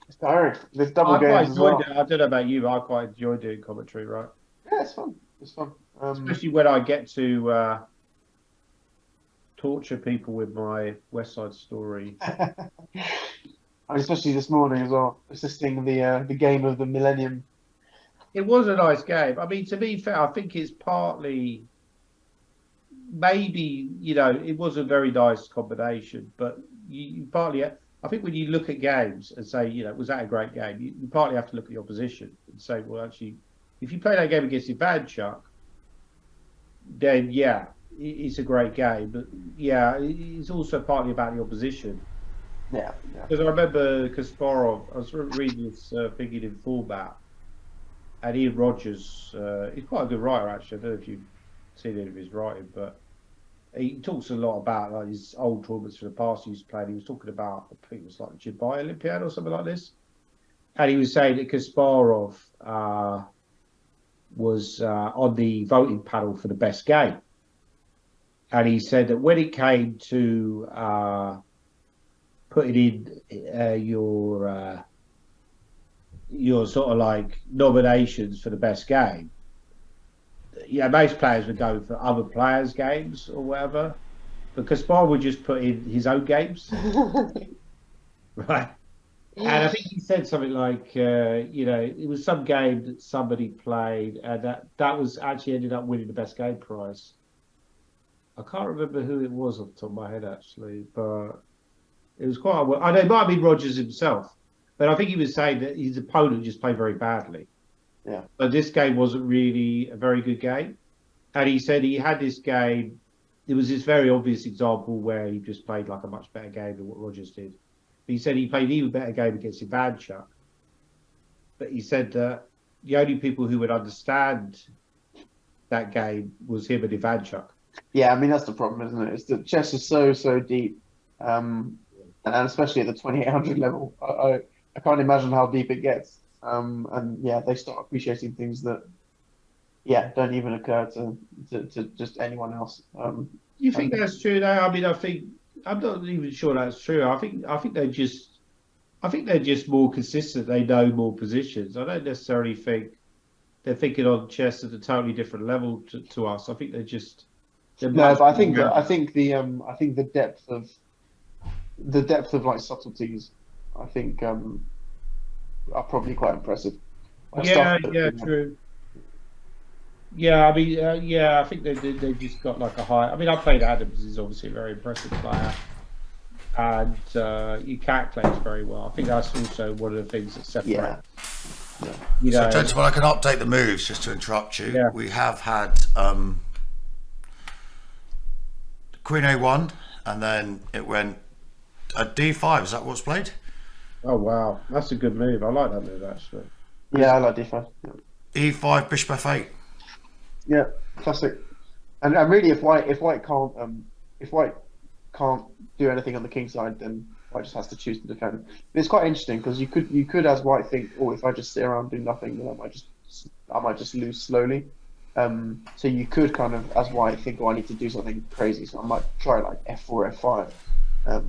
It's tiring. There's double I quite games as well. enjoyed it. I don't know about you, but I quite enjoy doing commentary, right? Yeah, it's fun. Especially when I get to torture people with my West Side Story. Especially this morning as well, assisting the game of the millennium. It was a nice game. I mean, to be fair, I think it's partly, maybe, it was a very nice combination, but you partly, I think when you look at games and say, was that a great game? You partly have to look at the opposition and say, well, actually, if you play that game against Ivanchuk, then yeah, it's a great game. But yeah, it's also partly about the opposition. Yeah. Because I remember Kasparov, I was reading this Thinking in Format, and Ian Rogers, he's quite a good writer actually. I don't know if you've seen any of his writing, but he talks a lot about like his old tournaments for the past he used to play. And he was talking about, I think it was like the Dubai Olympiad or something like this. And he was saying that Kasparov was on the voting panel for the best game. And he said that when it came to putting in your sort of like nominations for the best game, most players would go for other players' games or whatever, but Kasparov would just put in his own games. Right. And I think he said something like, it was some game that somebody played, and that was actually ended up winning the best game prize. I can't remember who it was off the top of my head, actually, but it was quite. I know it might have been Rogers himself, but I think he was saying that his opponent just played very badly. Yeah. But this game wasn't really a very good game, and he said he had this game. It was this very obvious example where he just played like a much better game than what Rogers did. He said he played an even better game against Ivanchuk. But he said that the only people who would understand that game was him and Ivanchuk. Yeah, I mean, that's the problem, isn't it? It's the chess is so deep. And especially at the 2800 level. I can't imagine how deep it gets. And yeah, they start appreciating things that, don't even occur to just anyone else. You think that's true though? I mean, I'm not even sure that's true. I think they're just more consistent. They know more positions. I don't necessarily think they're thinking on chess at a totally different level to us. I think they're just. No, but I think the depth of like subtleties, I think are probably quite impressive. True. Yeah, I mean, I think they just got like a high. I mean, I played Adams. He's obviously a very impressive player, and he calculates very well. I think that's also one of the things that separates. Yeah. You know, so, gentlemen, I can update the moves just to interrupt you. Yeah. We have had Queen A1, and then it went D5. Is that what's played? Oh wow, that's a good move. I like that move actually. Yeah, I like D5. Yeah. E5, Bishop F8. Yeah, classic. And really, if white can't do anything on the king side, then white just has to choose to defend. But it's quite interesting because you could as white think, oh, if I just sit around and do nothing, then I might just lose slowly. So you could kind of, as white, think, oh, I need to do something crazy, so I might try like F4, F5,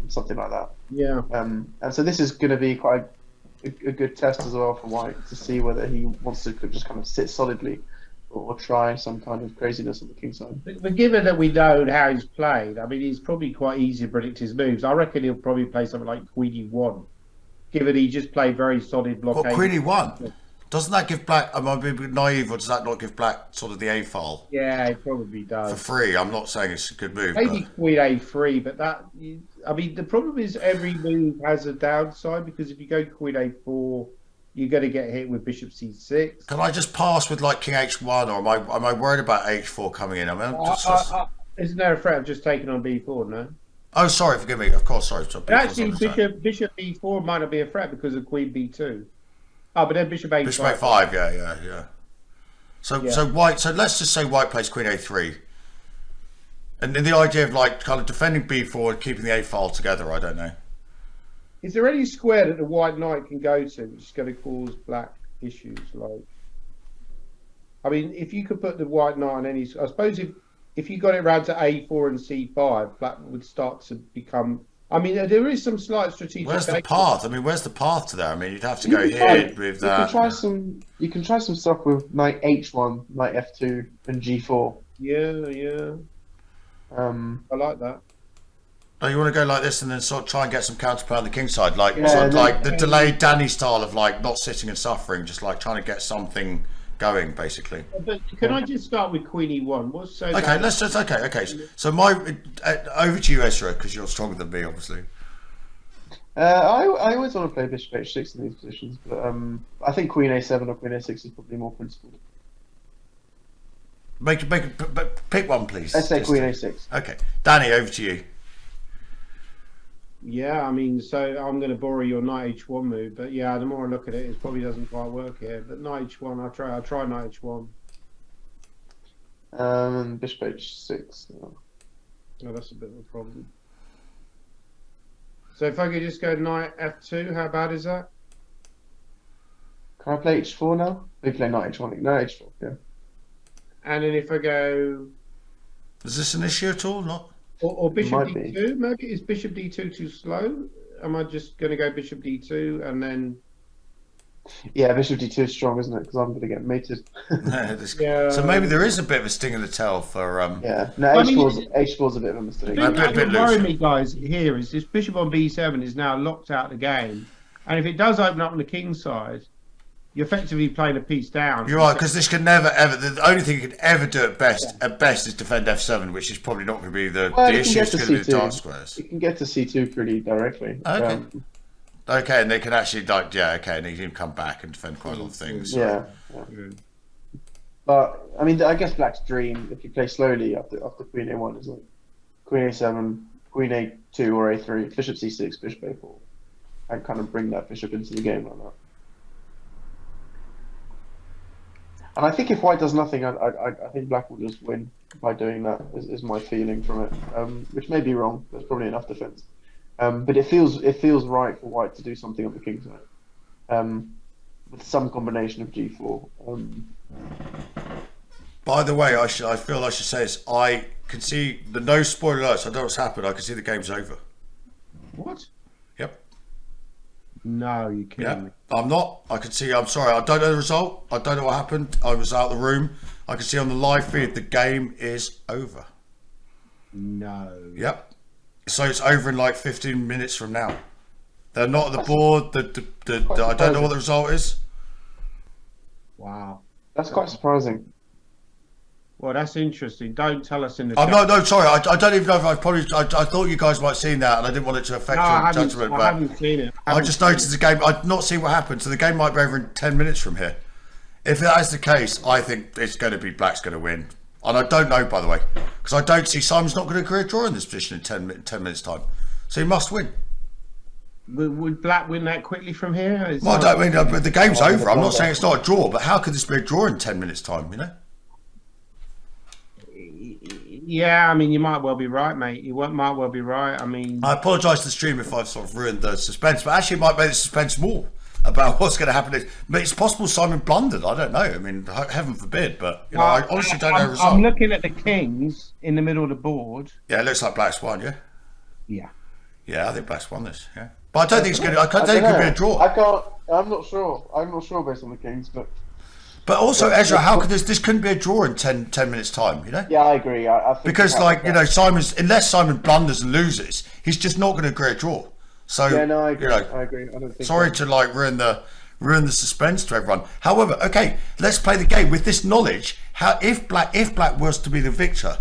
something like that. Yeah. And so this is going to be quite a good test as well for white to see whether he wants to just kind of sit solidly or try some kind of craziness on the king side. But given that we know how he's played, I mean, it's probably quite easy to predict his moves. I reckon he'll probably play something like Queen E1, given he just played very solid blockade. But Queen E1? Doesn't that give black, am I being naive, or does that not give black sort of the A file? Yeah, it probably does. For free. I'm not saying it's a good move. Maybe Queen A3, but I mean, the problem is every move has a downside, because if you go Queen A4, you're going to get hit with Bishop C6. Can I just pass with like King H1, or am I worried about H4 coming in? I mean, isn't there a threat of just taking on B4, no? Oh, sorry, forgive me. Of course, sorry. But actually, Bishop B4 might not be a threat because of Queen B2. Oh, but then Bishop A5. Bishop A5, yeah. So white. So let's just say white plays Queen A3, and then the idea of like kind of defending B4 and keeping the A file together. I don't know. Is there any square that the white knight can go to which is going to cause black issues? Like, I mean, if you could put the white knight on any, I suppose if you got it around to A4 and C5, black would start to become. I mean, there is some slight strategic. Where's the path? I mean, where's the path to there? I mean, you'd have to go here with that. You can try some stuff with knight H1, knight F2, and G4. Yeah. I like that. Oh, you want to go like this and then sort of try and get some counterplay on the king side, like like the delayed Danny style of like not sitting and suffering, just like trying to get something going, basically. But can I just start with Queen E1? What's so? Okay, let's just okay. So over to you, Ezra, because you're stronger than me, obviously. I always want to play Bishop H6 in these positions, but I think Queen A7 or Queen A6 is probably more principled. Pick one, please. Let's say Queen A6. Okay, Danny, over to you. Yeah, I mean, so I'm going to borrow your knight H1 move, but yeah, the more I look at it, it probably doesn't quite work here. But knight H1, I try knight H1. Bishop H6. Oh, that's a bit of a problem. So if I could just go knight F2, how bad is that? Can I play H4 now? We play knight H1. No, H4, yeah. And then if I go... Is this an issue at all? Not? Or Bishop D2? Maybe is Bishop D2 too slow? Am I just going to go Bishop D2 and then... Yeah, Bishop D2 is strong, isn't it? Because I'm going to get mated. Yeah. So maybe there is a bit of a sting in the tail for... Yeah, no, H4's a bit of a mistake. The thing that would worry me, guys, here is this Bishop on B7 is now locked out of the game. And if it does open up on the king side, you're effectively playing a piece down. You're right, because this can never ever. The only thing you could ever do at best is defend F7, which is probably not going to be the issue. It's going to be the dark squares. You can get to C2 pretty directly. Okay. Okay, and they can actually and they can come back and defend quite a lot of things. Yeah. But I mean, I guess Black's dream, if you play slowly after Queen A1, is like Queen A7, Queen A2 or A3, Bishop C6, Bishop A4, and kind of bring that bishop into the game like that. And I think if White does nothing, I think Black will just win by doing that. Is my feeling from it, which may be wrong. There's probably enough defense, but it feels right for White to do something on the king side, with some combination of G4. By the way, I feel I should say this. I can see the no spoiler alerts. I don't know what's happened. I can see the game's over. What? Yep. No, you kidding me? I'm not. I can see. I'm sorry. I don't know the result. I don't know what happened. I was out of the room. I can see on the live feed the game is over. No. Yep. So it's over in like 15 minutes from now. They're not at the board. I don't know what the result is. Wow. That's quite surprising. Well, that's interesting. Don't tell us in the Oh, chat. no, sorry. I don't even know if I thought you guys might have seen that, and I didn't want it to affect your judgment. I haven't seen it. I just noticed the game. I've not seen what happened, so the game might be over in 10 minutes from here. If that is the case, I think it's going to be Black's going to win. And I don't know, by the way, because I don't see Simon's not going to agree a draw in this position in 10 minutes' time. So he must win. Would Black win that quickly from here? Well, I don't mean the game's over. I'm not saying it's not a draw, but how could this be a draw in 10 minutes' time, you know? Yeah, I mean, you might well be right, mate. You might well be right. I mean, I apologise to the stream if I've sort of ruined the suspense, but actually it might make the suspense more about what's going to happen. But it's possible Simon blundered. I don't know. I mean, heaven forbid, but you know, I honestly don't know the result. I'm looking at the kings in the middle of the board. Yeah, it looks like Black's won, yeah? Yeah. Yeah, I think Black's won this, yeah. But I don't think it's going to... I don't think it could be a draw. I'm not sure. I'm not sure based on the Kings, but... But also, Ezra, how could this couldn't be a draw in 10 minutes' time, you know? Yeah, I agree. I think because, like, you know, unless Simon blunders and loses, he's just not going to agree a draw. So, yeah, no, I agree. You know, I agree. I don't think sorry to, like, ruin the suspense to everyone. However, okay, let's play the game. With this knowledge, if Black was to be the victor,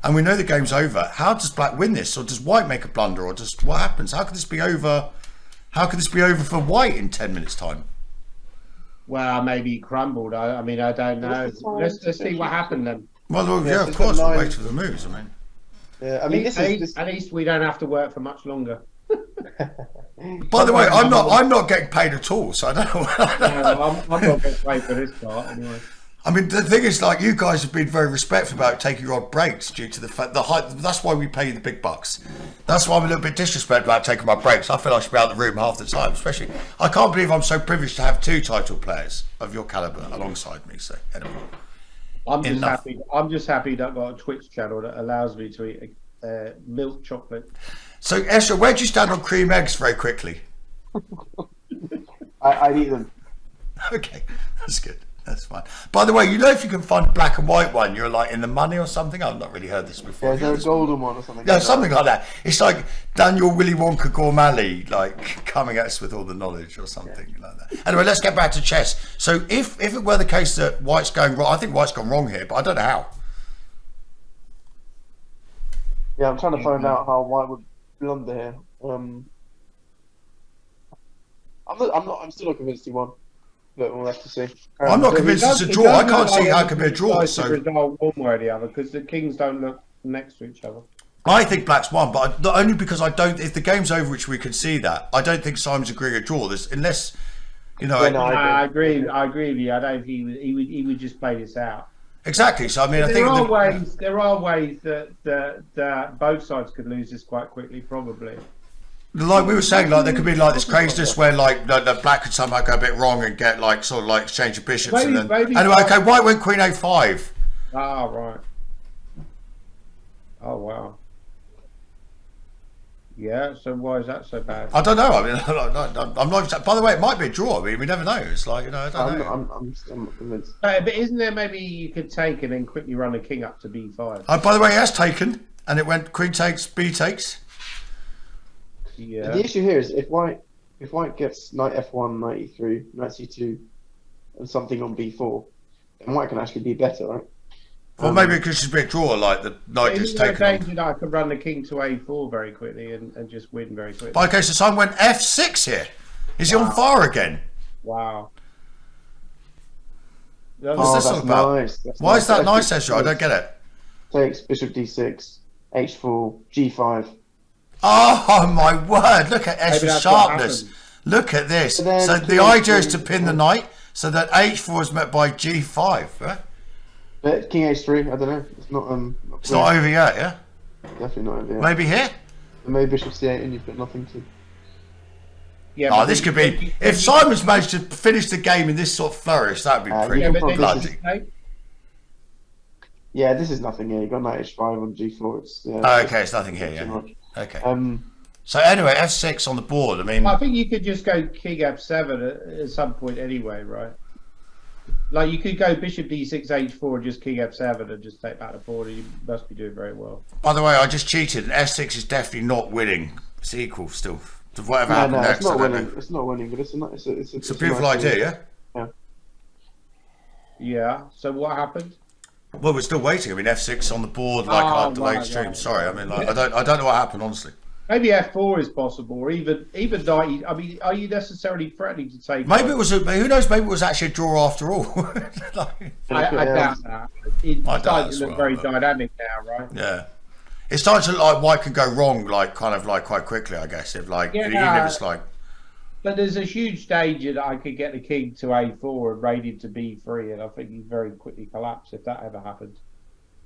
and we know the game's over, how does Black win this? Or does White make a blunder? Or just what happens? How could this be over? How could this be over for White in 10 minutes' time? Well, maybe he crumbled. I mean, I don't know. Let's see what happened then. Well, yeah, of course, we'll wait for the moves. I mean, yeah, I mean, at least we don't have to work for much longer. By the way, I'm not getting paid at all, so I don't know. I'm not getting paid for this part anyway. I mean, the thing is, like, you guys have been very respectful about taking your odd breaks due to the fact that's why we pay you the big bucks. That's why I'm a little bit disrespectful about taking my breaks. I feel I should be out of the room half the time, especially. I can't believe I'm so privileged to have two title players of your caliber alongside me. So anyway, I'm just happy that I've got a Twitch channel that allows me to eat milk chocolate. So Ezra, where do you stand on cream eggs? Very quickly. I eat them. Okay, that's good. That's fine. By the way, you know, if you can find a black and white one, you're like in the money or something. I've not really heard this before. Yeah, is there a golden one or something? Yeah, something like that. It's like Daniel Willy Wonka Gormally, like coming at us with all the knowledge or something like that. Anyway, let's get back to chess. So if it were the case that White's going wrong, I think White's gone wrong here, but I don't know how. Yeah, I'm trying to find out how White would blunder here. I'm still not convinced he won. But we'll have to see. I'm not convinced it's a draw. I can't see how it can be a draw. So one way or the other, because the kings don't look next to each other. I think Black's won, but not only because I don't. If the game's over, which we can see that, I don't think Simon's agreeing a draw. Unless, you know. Yeah, no, I agree with you. I don't think he would just play this out. Exactly. So I mean, there are ways that both sides could lose this quite quickly, probably. Like we were saying, like there could be like this craziness where like the Black could somehow go a bit wrong and get like sort of like exchange of bishops maybe, and then anyway, okay, White went Queen A5. Ah, right. Oh wow. Yeah. So why is that so bad? I don't know. I mean, I'm not. By the way, it might be a draw. I mean, we never know. It's like, you know, I don't know. I'm not convinced. But isn't there maybe you could take and then quickly run a king up to B5? By the way, he has taken, and it went Queen takes, B takes. Yeah. The issue here is if White gets Knight F1, Knight E3, Knight C2, and something on B4, then White can actually be better, right? Well, maybe it could just be a draw, like the Knight just taken. I could run the king to A4 very quickly and just win very quickly. But okay, so Simon went F6 here. Is he on fire again? Wow. What's this all about? Nice. Why is that nice, Ezra? I don't get it. Takes Bishop D6, H4, G5. Oh my word! Look at Ezra's sharpness. Look at this. So the idea is to pin the knight so that H4 is met by G5, right? But King H3, I don't know. It's not It's not over yet, yeah? Definitely not over yet. Maybe here? And maybe Bishop C8 and you've got nothing to. Yeah. Oh, this could be. If Simon's managed to finish the game in this sort of flourish, that'd be pretty bloody. Yeah, this is nothing here. You got knight h5 on g4. It's Oh, okay, it's nothing here. too Yeah. much. Okay. So anyway, f6 on the board. I mean, I think you could just go king f7 at some point anyway, right? Like you could go bishop d6 h4 and just king f7 and just take back the board. And you must be doing very well. by the way, I just cheated. And f6 is definitely not winning. It's equal still. To whatever happened next. It's not winning. It's not winning, but it's a beautiful idea, yeah. Yeah. Yeah. So what happened? Well, we're still waiting. I mean, f6 on the board, like delayed stream. Right. Sorry, I mean, like, I don't know what happened, honestly. Maybe f4 is possible, or even knight. I mean, are you necessarily threatening to take? Maybe it was. Who knows? Maybe it was actually a draw after all. I doubt that. It's starting to look very dynamic now, right? Yeah, it's starting to look like white can go wrong, like kind of like quite quickly. I guess if like even if it's like. But there's a huge danger that I could get the king to a4 and raid into b3, and I think he'd very quickly collapse if that ever happened.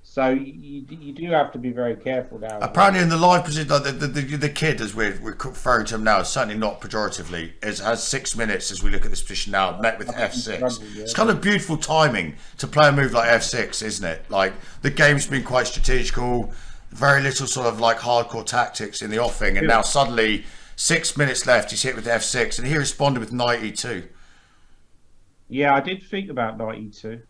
So you do have to be very careful now. Apparently, in the live position, like the kid, as we're referring to him now, certainly not pejoratively, has 6 minutes as we look at this position now. Met with f6. It's kind of beautiful timing to play a move like f6, isn't it? Like the game's been quite strategical, very little sort of like hardcore tactics in the offing, and now suddenly 6 minutes left. He's hit with f6, and he responded with knight e2. Yeah, I did think about knight e2.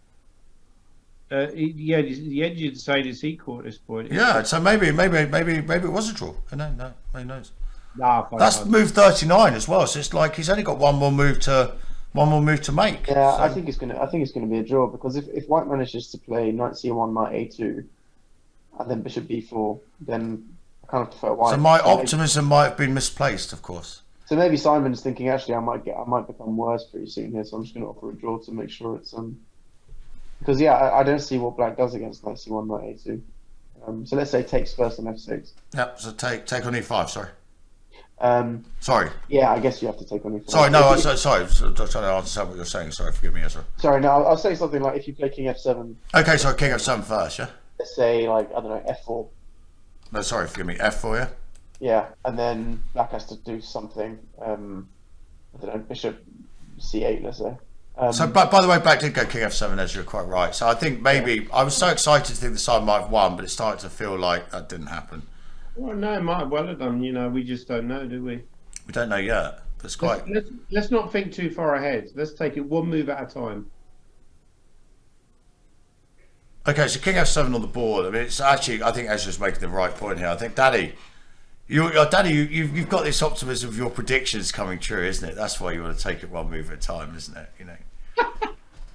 Yeah, the engine saying it's equal at this point. Yeah, so maybe it was a draw. No, who knows? Nah, that's move 39 as well. So it's like he's only got one more move to make. Yeah, so. I think it's gonna be a draw, because if white manages to play knight c1, knight a2, and then bishop b4, then I kind of prefer white. So my optimism might have been misplaced, of course. So maybe Simon's thinking, actually, I might become worse pretty soon here, so I'm just going to offer a draw to make sure it's because I don't see what black does against knight c1, knight a2. So let's say takes first on f6. Yep. So take on e5. Sorry. Sorry. Yeah, I guess you have to take on e5. Sorry, no. Sorry. I'm trying to understand what you're saying. Sorry, forgive me, Ezra. Sorry, no. I'll say something like if you play king f7. Okay, so king f7 first, yeah. Let's say like I don't know f4. No, sorry, forgive me. f4, yeah. Yeah, and then black has to do something. I don't know, bishop c8, let's say. So, by the way, black did go king f7, as you're quite right. So I think maybe I was so excited to think the side might have won, but it started to feel like that didn't happen. Well, no, it might have well have done. We just don't know, do we? We don't know yet. That's quite. Let's not think too far ahead. Let's take it one move at a time. Okay, so king f7 on the board. I mean, it's actually, I think Ezra's making the right point here. I think Danny, you've got this optimism of your predictions coming true, isn't it? That's why you want to take it one move at a time, isn't it?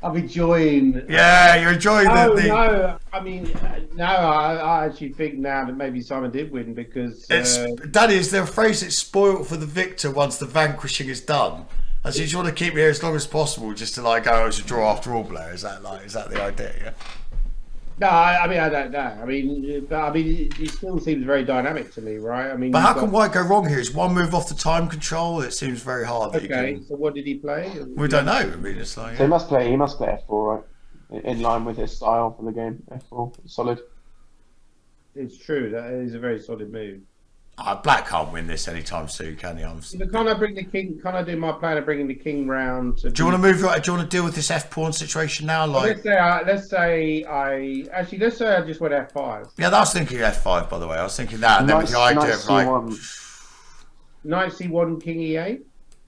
I'm enjoying. Yeah, you're enjoying the. No, I mean, no. I actually think now that maybe Simon did win because. Danny, is there a phrase that's spoiled for the victor once the vanquishing is done? And so you just want to keep me here as long as possible, just to like go, it's a draw after all, Blair. Is that the idea? Yeah. No, I mean I don't know. I mean, it still seems very dynamic to me, right? I mean, but how can white go wrong here? It's one move off the time control. It seems very hard. Okay, so what did he play? We don't know. I mean, it's like so he must play f4, right? In line with his style for the game. F4, solid. It's true. That is a very solid move. Black can't win this anytime soon, can he? Can I bring the king? Can I do my plan of bringing the king round? Do you want to move? Do you want to deal with this f pawn situation now? Like, let's say I just went f5. Yeah, I was thinking f5. By the way, I was thinking that, and then with the idea of like knight c1, king e8.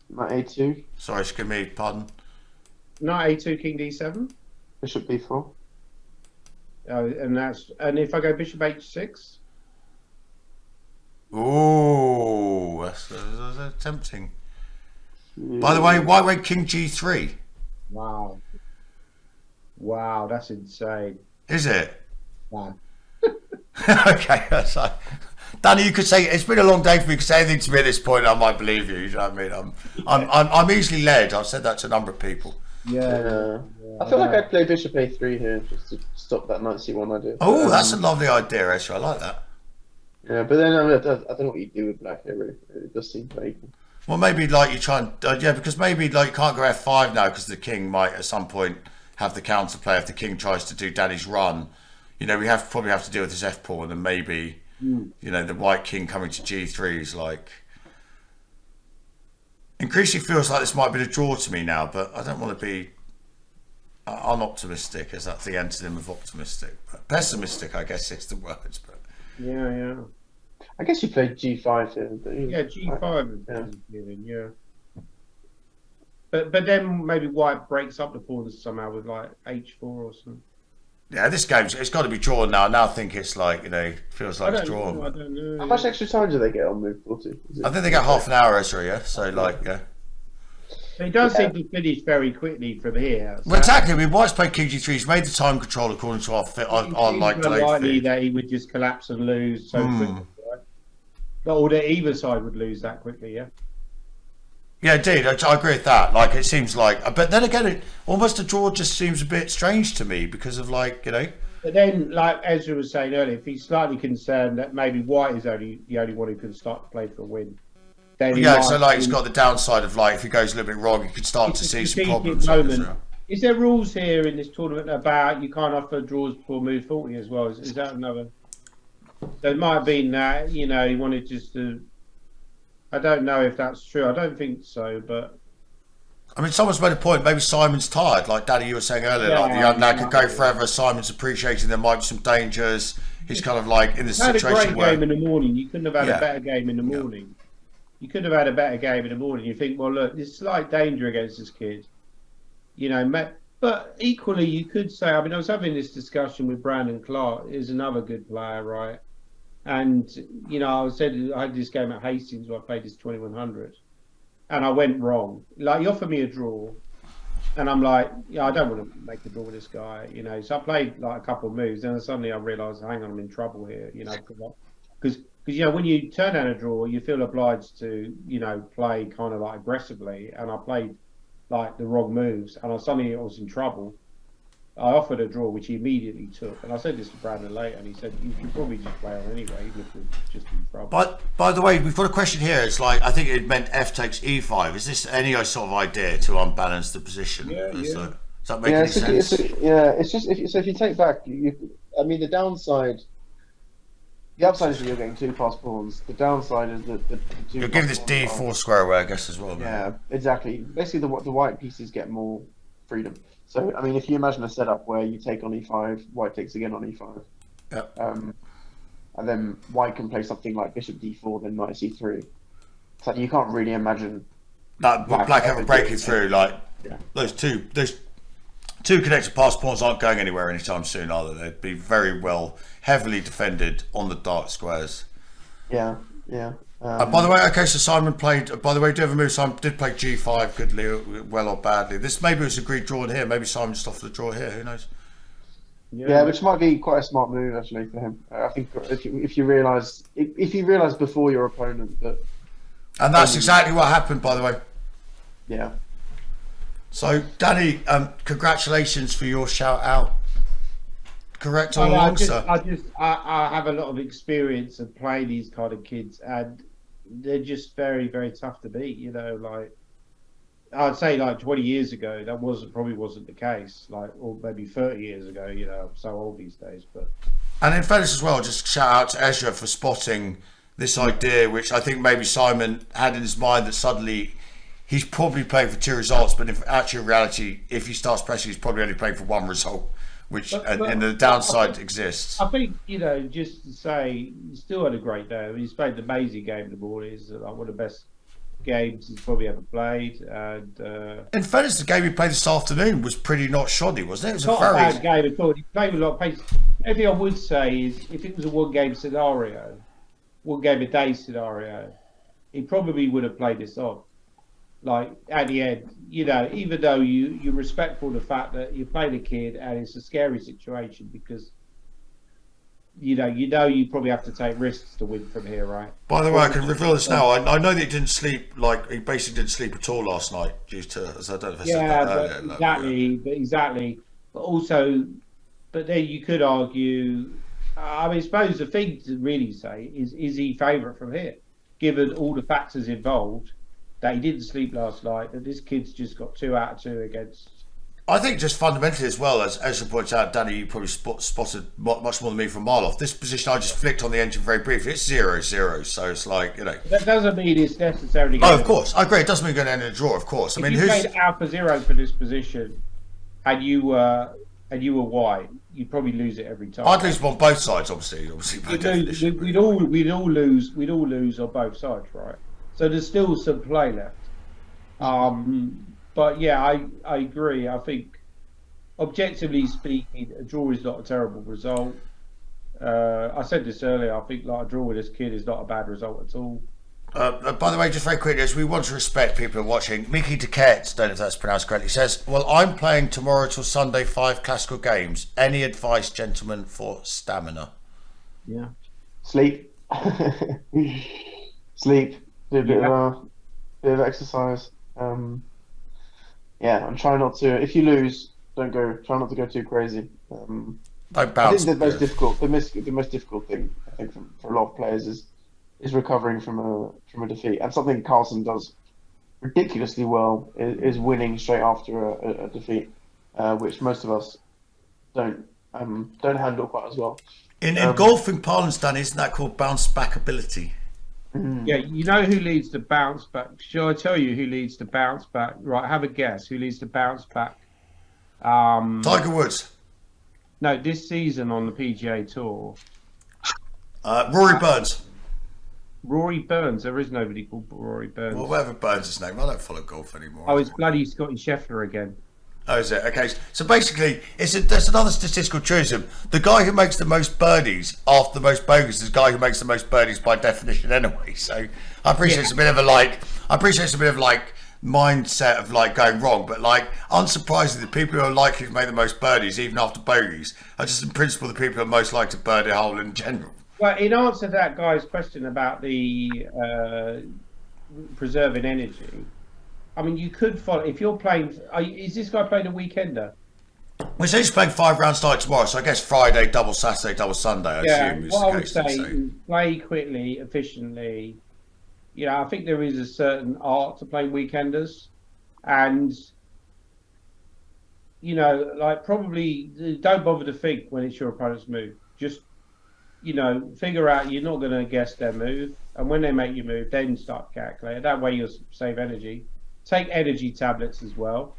Knight a2. Sorry, excuse me. Pardon. Knight a2, king d7. Bishop b4. And if I go bishop h6. Ooh, that's tempting. By the way, white went king g3. Wow, that's insane. Is it? Wow. Okay, that's like, Danny, you could say it's been a long day for me. You could say anything to me at this point, I might believe you. You know what I mean? I'm easily led. I've said that to a number of people. Yeah. I feel like I'd play bishop a3 here just to stop that knight c1 idea. Oh, that's a lovely idea, Ezra. I like that. Yeah, but then I don't know what you do with black here. Really. It does seem quite equal. Well, maybe like you try and because maybe like you can't go f5 now because the king might at some point have the counterplay if the king tries to do Danny's run. We probably have to deal with this f pawn, and maybe the white king coming to g3 is like increasingly feels like this might be a draw to me now, but I don't want to be. I'm optimistic, as that's the antonym of optimistic. But pessimistic, I guess, is the words. But Yeah. I guess you played G5 here. Yeah, G5 is giving, yeah. But then maybe White breaks up the pawns somehow with like H4 or something. yeah, this game's it's got to be drawn now. Now I think it's like, feels like it's drawn. I don't know. How much extra time do they get on move 40? I think they get half an hour, Ezra, yeah? So, yeah. It does seem to finish very quickly from here. So Well, exactly. I mean, White's played King G3. He's made the time control according to our like delayed likely feed. that he would just collapse and lose so quickly, right? Or that either side would lose that quickly, yeah? Yeah, indeed. I agree with that. Like, it seems like... But then again, almost a draw just seems a bit strange to me because of, like, But then, like Ezra was saying earlier, if he's slightly concerned that maybe White is the only one who can start to play for a win, then Yeah, so, like, it's got the downside of, like, if he goes a little bit wrong, you could start to see some problems. Is there rules here in this tournament about you can't offer draws before move 40 as well? Is that another... So it might have been that, he wanted just to... I don't know if that's true. I don't think so, but... I mean, someone's made a point. Maybe Simon's tired, like Daddy, you were saying earlier. Like the young lad could go forever. Simon's appreciating there might be some dangers. He's kind of like in this situation had a great where game in the morning. You couldn't have had a better game in the morning. You couldn't have had a better game in the morning. You think, well, look, there's slight danger against this kid. But equally, you could say, I mean, I was having this discussion with Brandon Clark. Is another good player, right? And, I had this game at Hastings where I played this 2100. And I went wrong. Like, he offered me a draw. And I'm like, I don't want to make a draw with this guy, So I played, like, a couple of moves. Then suddenly I realised, hang on, I'm in trouble here, Because, when you turn down a draw, you feel obliged to, play kind of, like, aggressively. And I played, like, the wrong moves. And I suddenly was in trouble. I offered a draw, which he immediately took. And I said this to Brandon later, and he said, you can probably just play on anyway, even if you're just in trouble. But, by the way, we've got a question here. It's like, I think it meant F takes E5. Is this any sort of idea to unbalance the position? Does that make any sense? It's just, if you take back, the downside... The upside is that you're getting two fast pawns. The downside is that the two... You're giving this D4 square away, I guess, as well. Yeah, exactly. Basically, the white pieces get more freedom. So, I mean, if you imagine a setup where you take on E5, White takes again on E5. Yep. And then White can play something like Bishop D4, then Knight C3. So you can't really imagine... That Black ever breaking through, like, those two connected pass pawns aren't going anywhere anytime soon, are they? They'd be very well, heavily defended on the dark squares. Yeah. By the way, okay, so Simon played. By the way, do you ever move? Simon did play G5, goodly, well or badly. This maybe was agreed draw here. Maybe Simon just offered the draw here. Who knows? Yeah, which might be quite a smart move actually for him. I think if you realise before your opponent that. And that's exactly what happened, by the way. Yeah. So, Danny, congratulations for your shout out. Correct all along, sir. I have a lot of experience of playing these kind of kids, and they're just very, very tough to beat. Like I'd say, like 20 years ago, that probably wasn't the case. Like, or maybe 30 years ago. I'm so old these days, but. And in fairness as well, just shout out to Ezra for spotting this idea, which I think maybe Simon had in his mind that suddenly he's probably playing for two results, but in reality, if he starts pressing, he's probably only playing for one result. And the downside exists. I think, just to say, he still had a great day. He's played an amazing game in the morning. It's like one of the best games he's probably ever played. And in fairness, the game he played this afternoon was pretty not shoddy, wasn't it? It was not a bad game at all. He played with a lot of pace. Everything I would say is, if it was a one-game a day scenario, he probably would have played this off. Like, at the end, even though you're respectful of the fact that you play the kid and it's a scary situation because, you probably have to take risks to win from here, right? By the way, I can reveal this now. I know that he didn't sleep, he basically didn't sleep at all last night due to, as I don't know if I said that earlier. Exactly. But then you could argue, I suppose the thing to really say is he favourite from here, given all the factors involved? That he didn't sleep last night, that this kid's just got 2 out of 2 against. I think just fundamentally as well, as you points out, Danny, you probably spotted much more than me from a mile off. This position, I just flicked on the engine very briefly. It's 0-0, so it's like, That doesn't mean it's necessarily. Oh, of course. I agree. It doesn't mean you're going to end in a draw, of course. If you played Alpha 0 for this position, and you were white, you'd probably lose it every time. I'd lose on both sides, obviously by definition. We'd all lose on both sides, right? So there's still some play left. But yeah, I agree. I think, objectively speaking, a draw is not a terrible result. I said this earlier. I think like a draw with this kid is not a bad result at all. By the way, just very quickly, as we want to respect people who are watching, Mickey Duquette, don't know if that's pronounced correctly, says, well, I'm playing tomorrow till Sunday 5 classical games. Any advice, gentlemen, for stamina? Yeah. Sleep. Sleep. Do a bit of exercise. Yeah, and try not to, if you lose, try not to go too crazy. Don't bounce. I think the most difficult thing, I think, for a lot of players is recovering from a defeat. And something Carlsen does ridiculously well is winning straight after a defeat, which most of us don't handle quite as well. In golfing parlance, Dan, isn't that called bounce back ability? Yeah, you know who leads the bounce back? Shall I tell you who leads the bounce back? Right, have a guess. Who leads the bounce back? Tiger Woods. No, this season on the PGA Tour. Rory Burns. Rory Burns. There is nobody called Rory Burns. Well, whatever Burns' his name. I don't follow golf anymore. Oh, it's bloody Scotty Scheffler again. Oh, is it? Okay. So basically, there's another statistical truism. The guy who makes the most birdies after the most bogeys is the guy who makes the most birdies by definition anyway. So I appreciate it's a bit of mindset of like going wrong, but like unsurprisingly, the people who are likely to make the most birdies even after bogeys are just in principle the people who are most likely to birdie a hole in general. Well, in answer to that guy's question about the preserving energy, I mean, you could follow if you're playing. Is this guy playing a weekender? Well, he's playing 5 rounds tonight tomorrow, so I guess Friday, double Saturday, double Sunday. I assume is what the I would case. say So. is play quickly, efficiently. You know, I think there is a certain art to playing weekenders, and you know, like probably don't bother to think when it's your opponent's move. Just figure out you're not going to guess their move, and when they make you move, then start calculating. That way you'll save energy. Take energy tablets as well.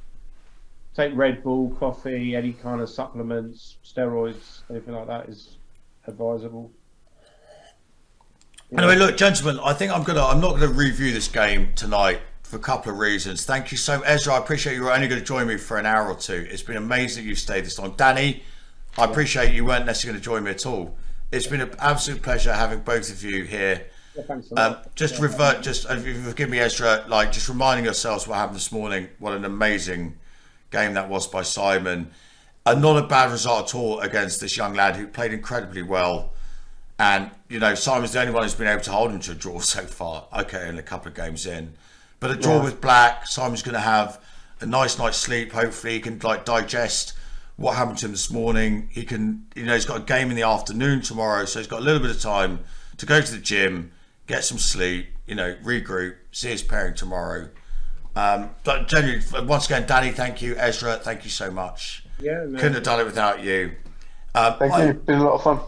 Take Red Bull, coffee, any kind of supplements, steroids, anything like that is advisable. Anyway, look, gentlemen, I think I'm not gonna review this game tonight for a couple of reasons. Thank you so much, Ezra. I appreciate you were only going to join me for an hour or two. It's been amazing that you've stayed this long. Danny, I appreciate you weren't necessarily going to join me at all. It's been an absolute pleasure having both of you here. Yeah, thanks a lot. If you forgive me, Ezra, like just reminding yourselves what happened this morning. What an amazing game that was by Simon. And not a bad result at all against this young lad who played incredibly well. And, Simon's the only one who's been able to hold him to a draw so far. Okay, and a couple of games in. But a draw with Black, Simon's going to have a nice night's sleep. Hopefully he can digest what happened to him this morning. He can, he's got a game in the afternoon tomorrow. So he's got a little bit of time to go to the gym, get some sleep, regroup, see his pairing tomorrow. But generally, once again, Danny, thank you. Ezra, thank you so much. Yeah, no. Couldn't have done it without you. Thank you. Been a lot of fun.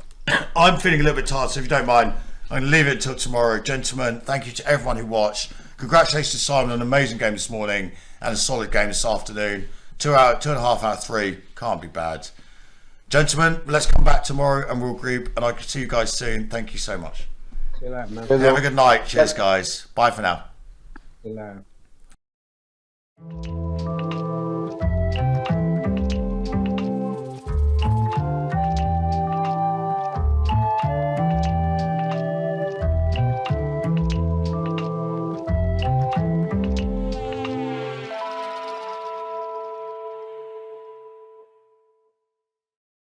I'm feeling a little bit tired, so if you don't mind, I'm going to leave it until tomorrow. Gentlemen, thank you to everyone who watched. Congratulations to Simon on an amazing game this morning and a solid game this afternoon. 2.5 out of 3. Can't be bad. Gentlemen, let's come back tomorrow and we'll group, and I can see you guys soon. Thank you so much. See you later, man. Have a good night. Cheers, guys. Bye for now. See you later.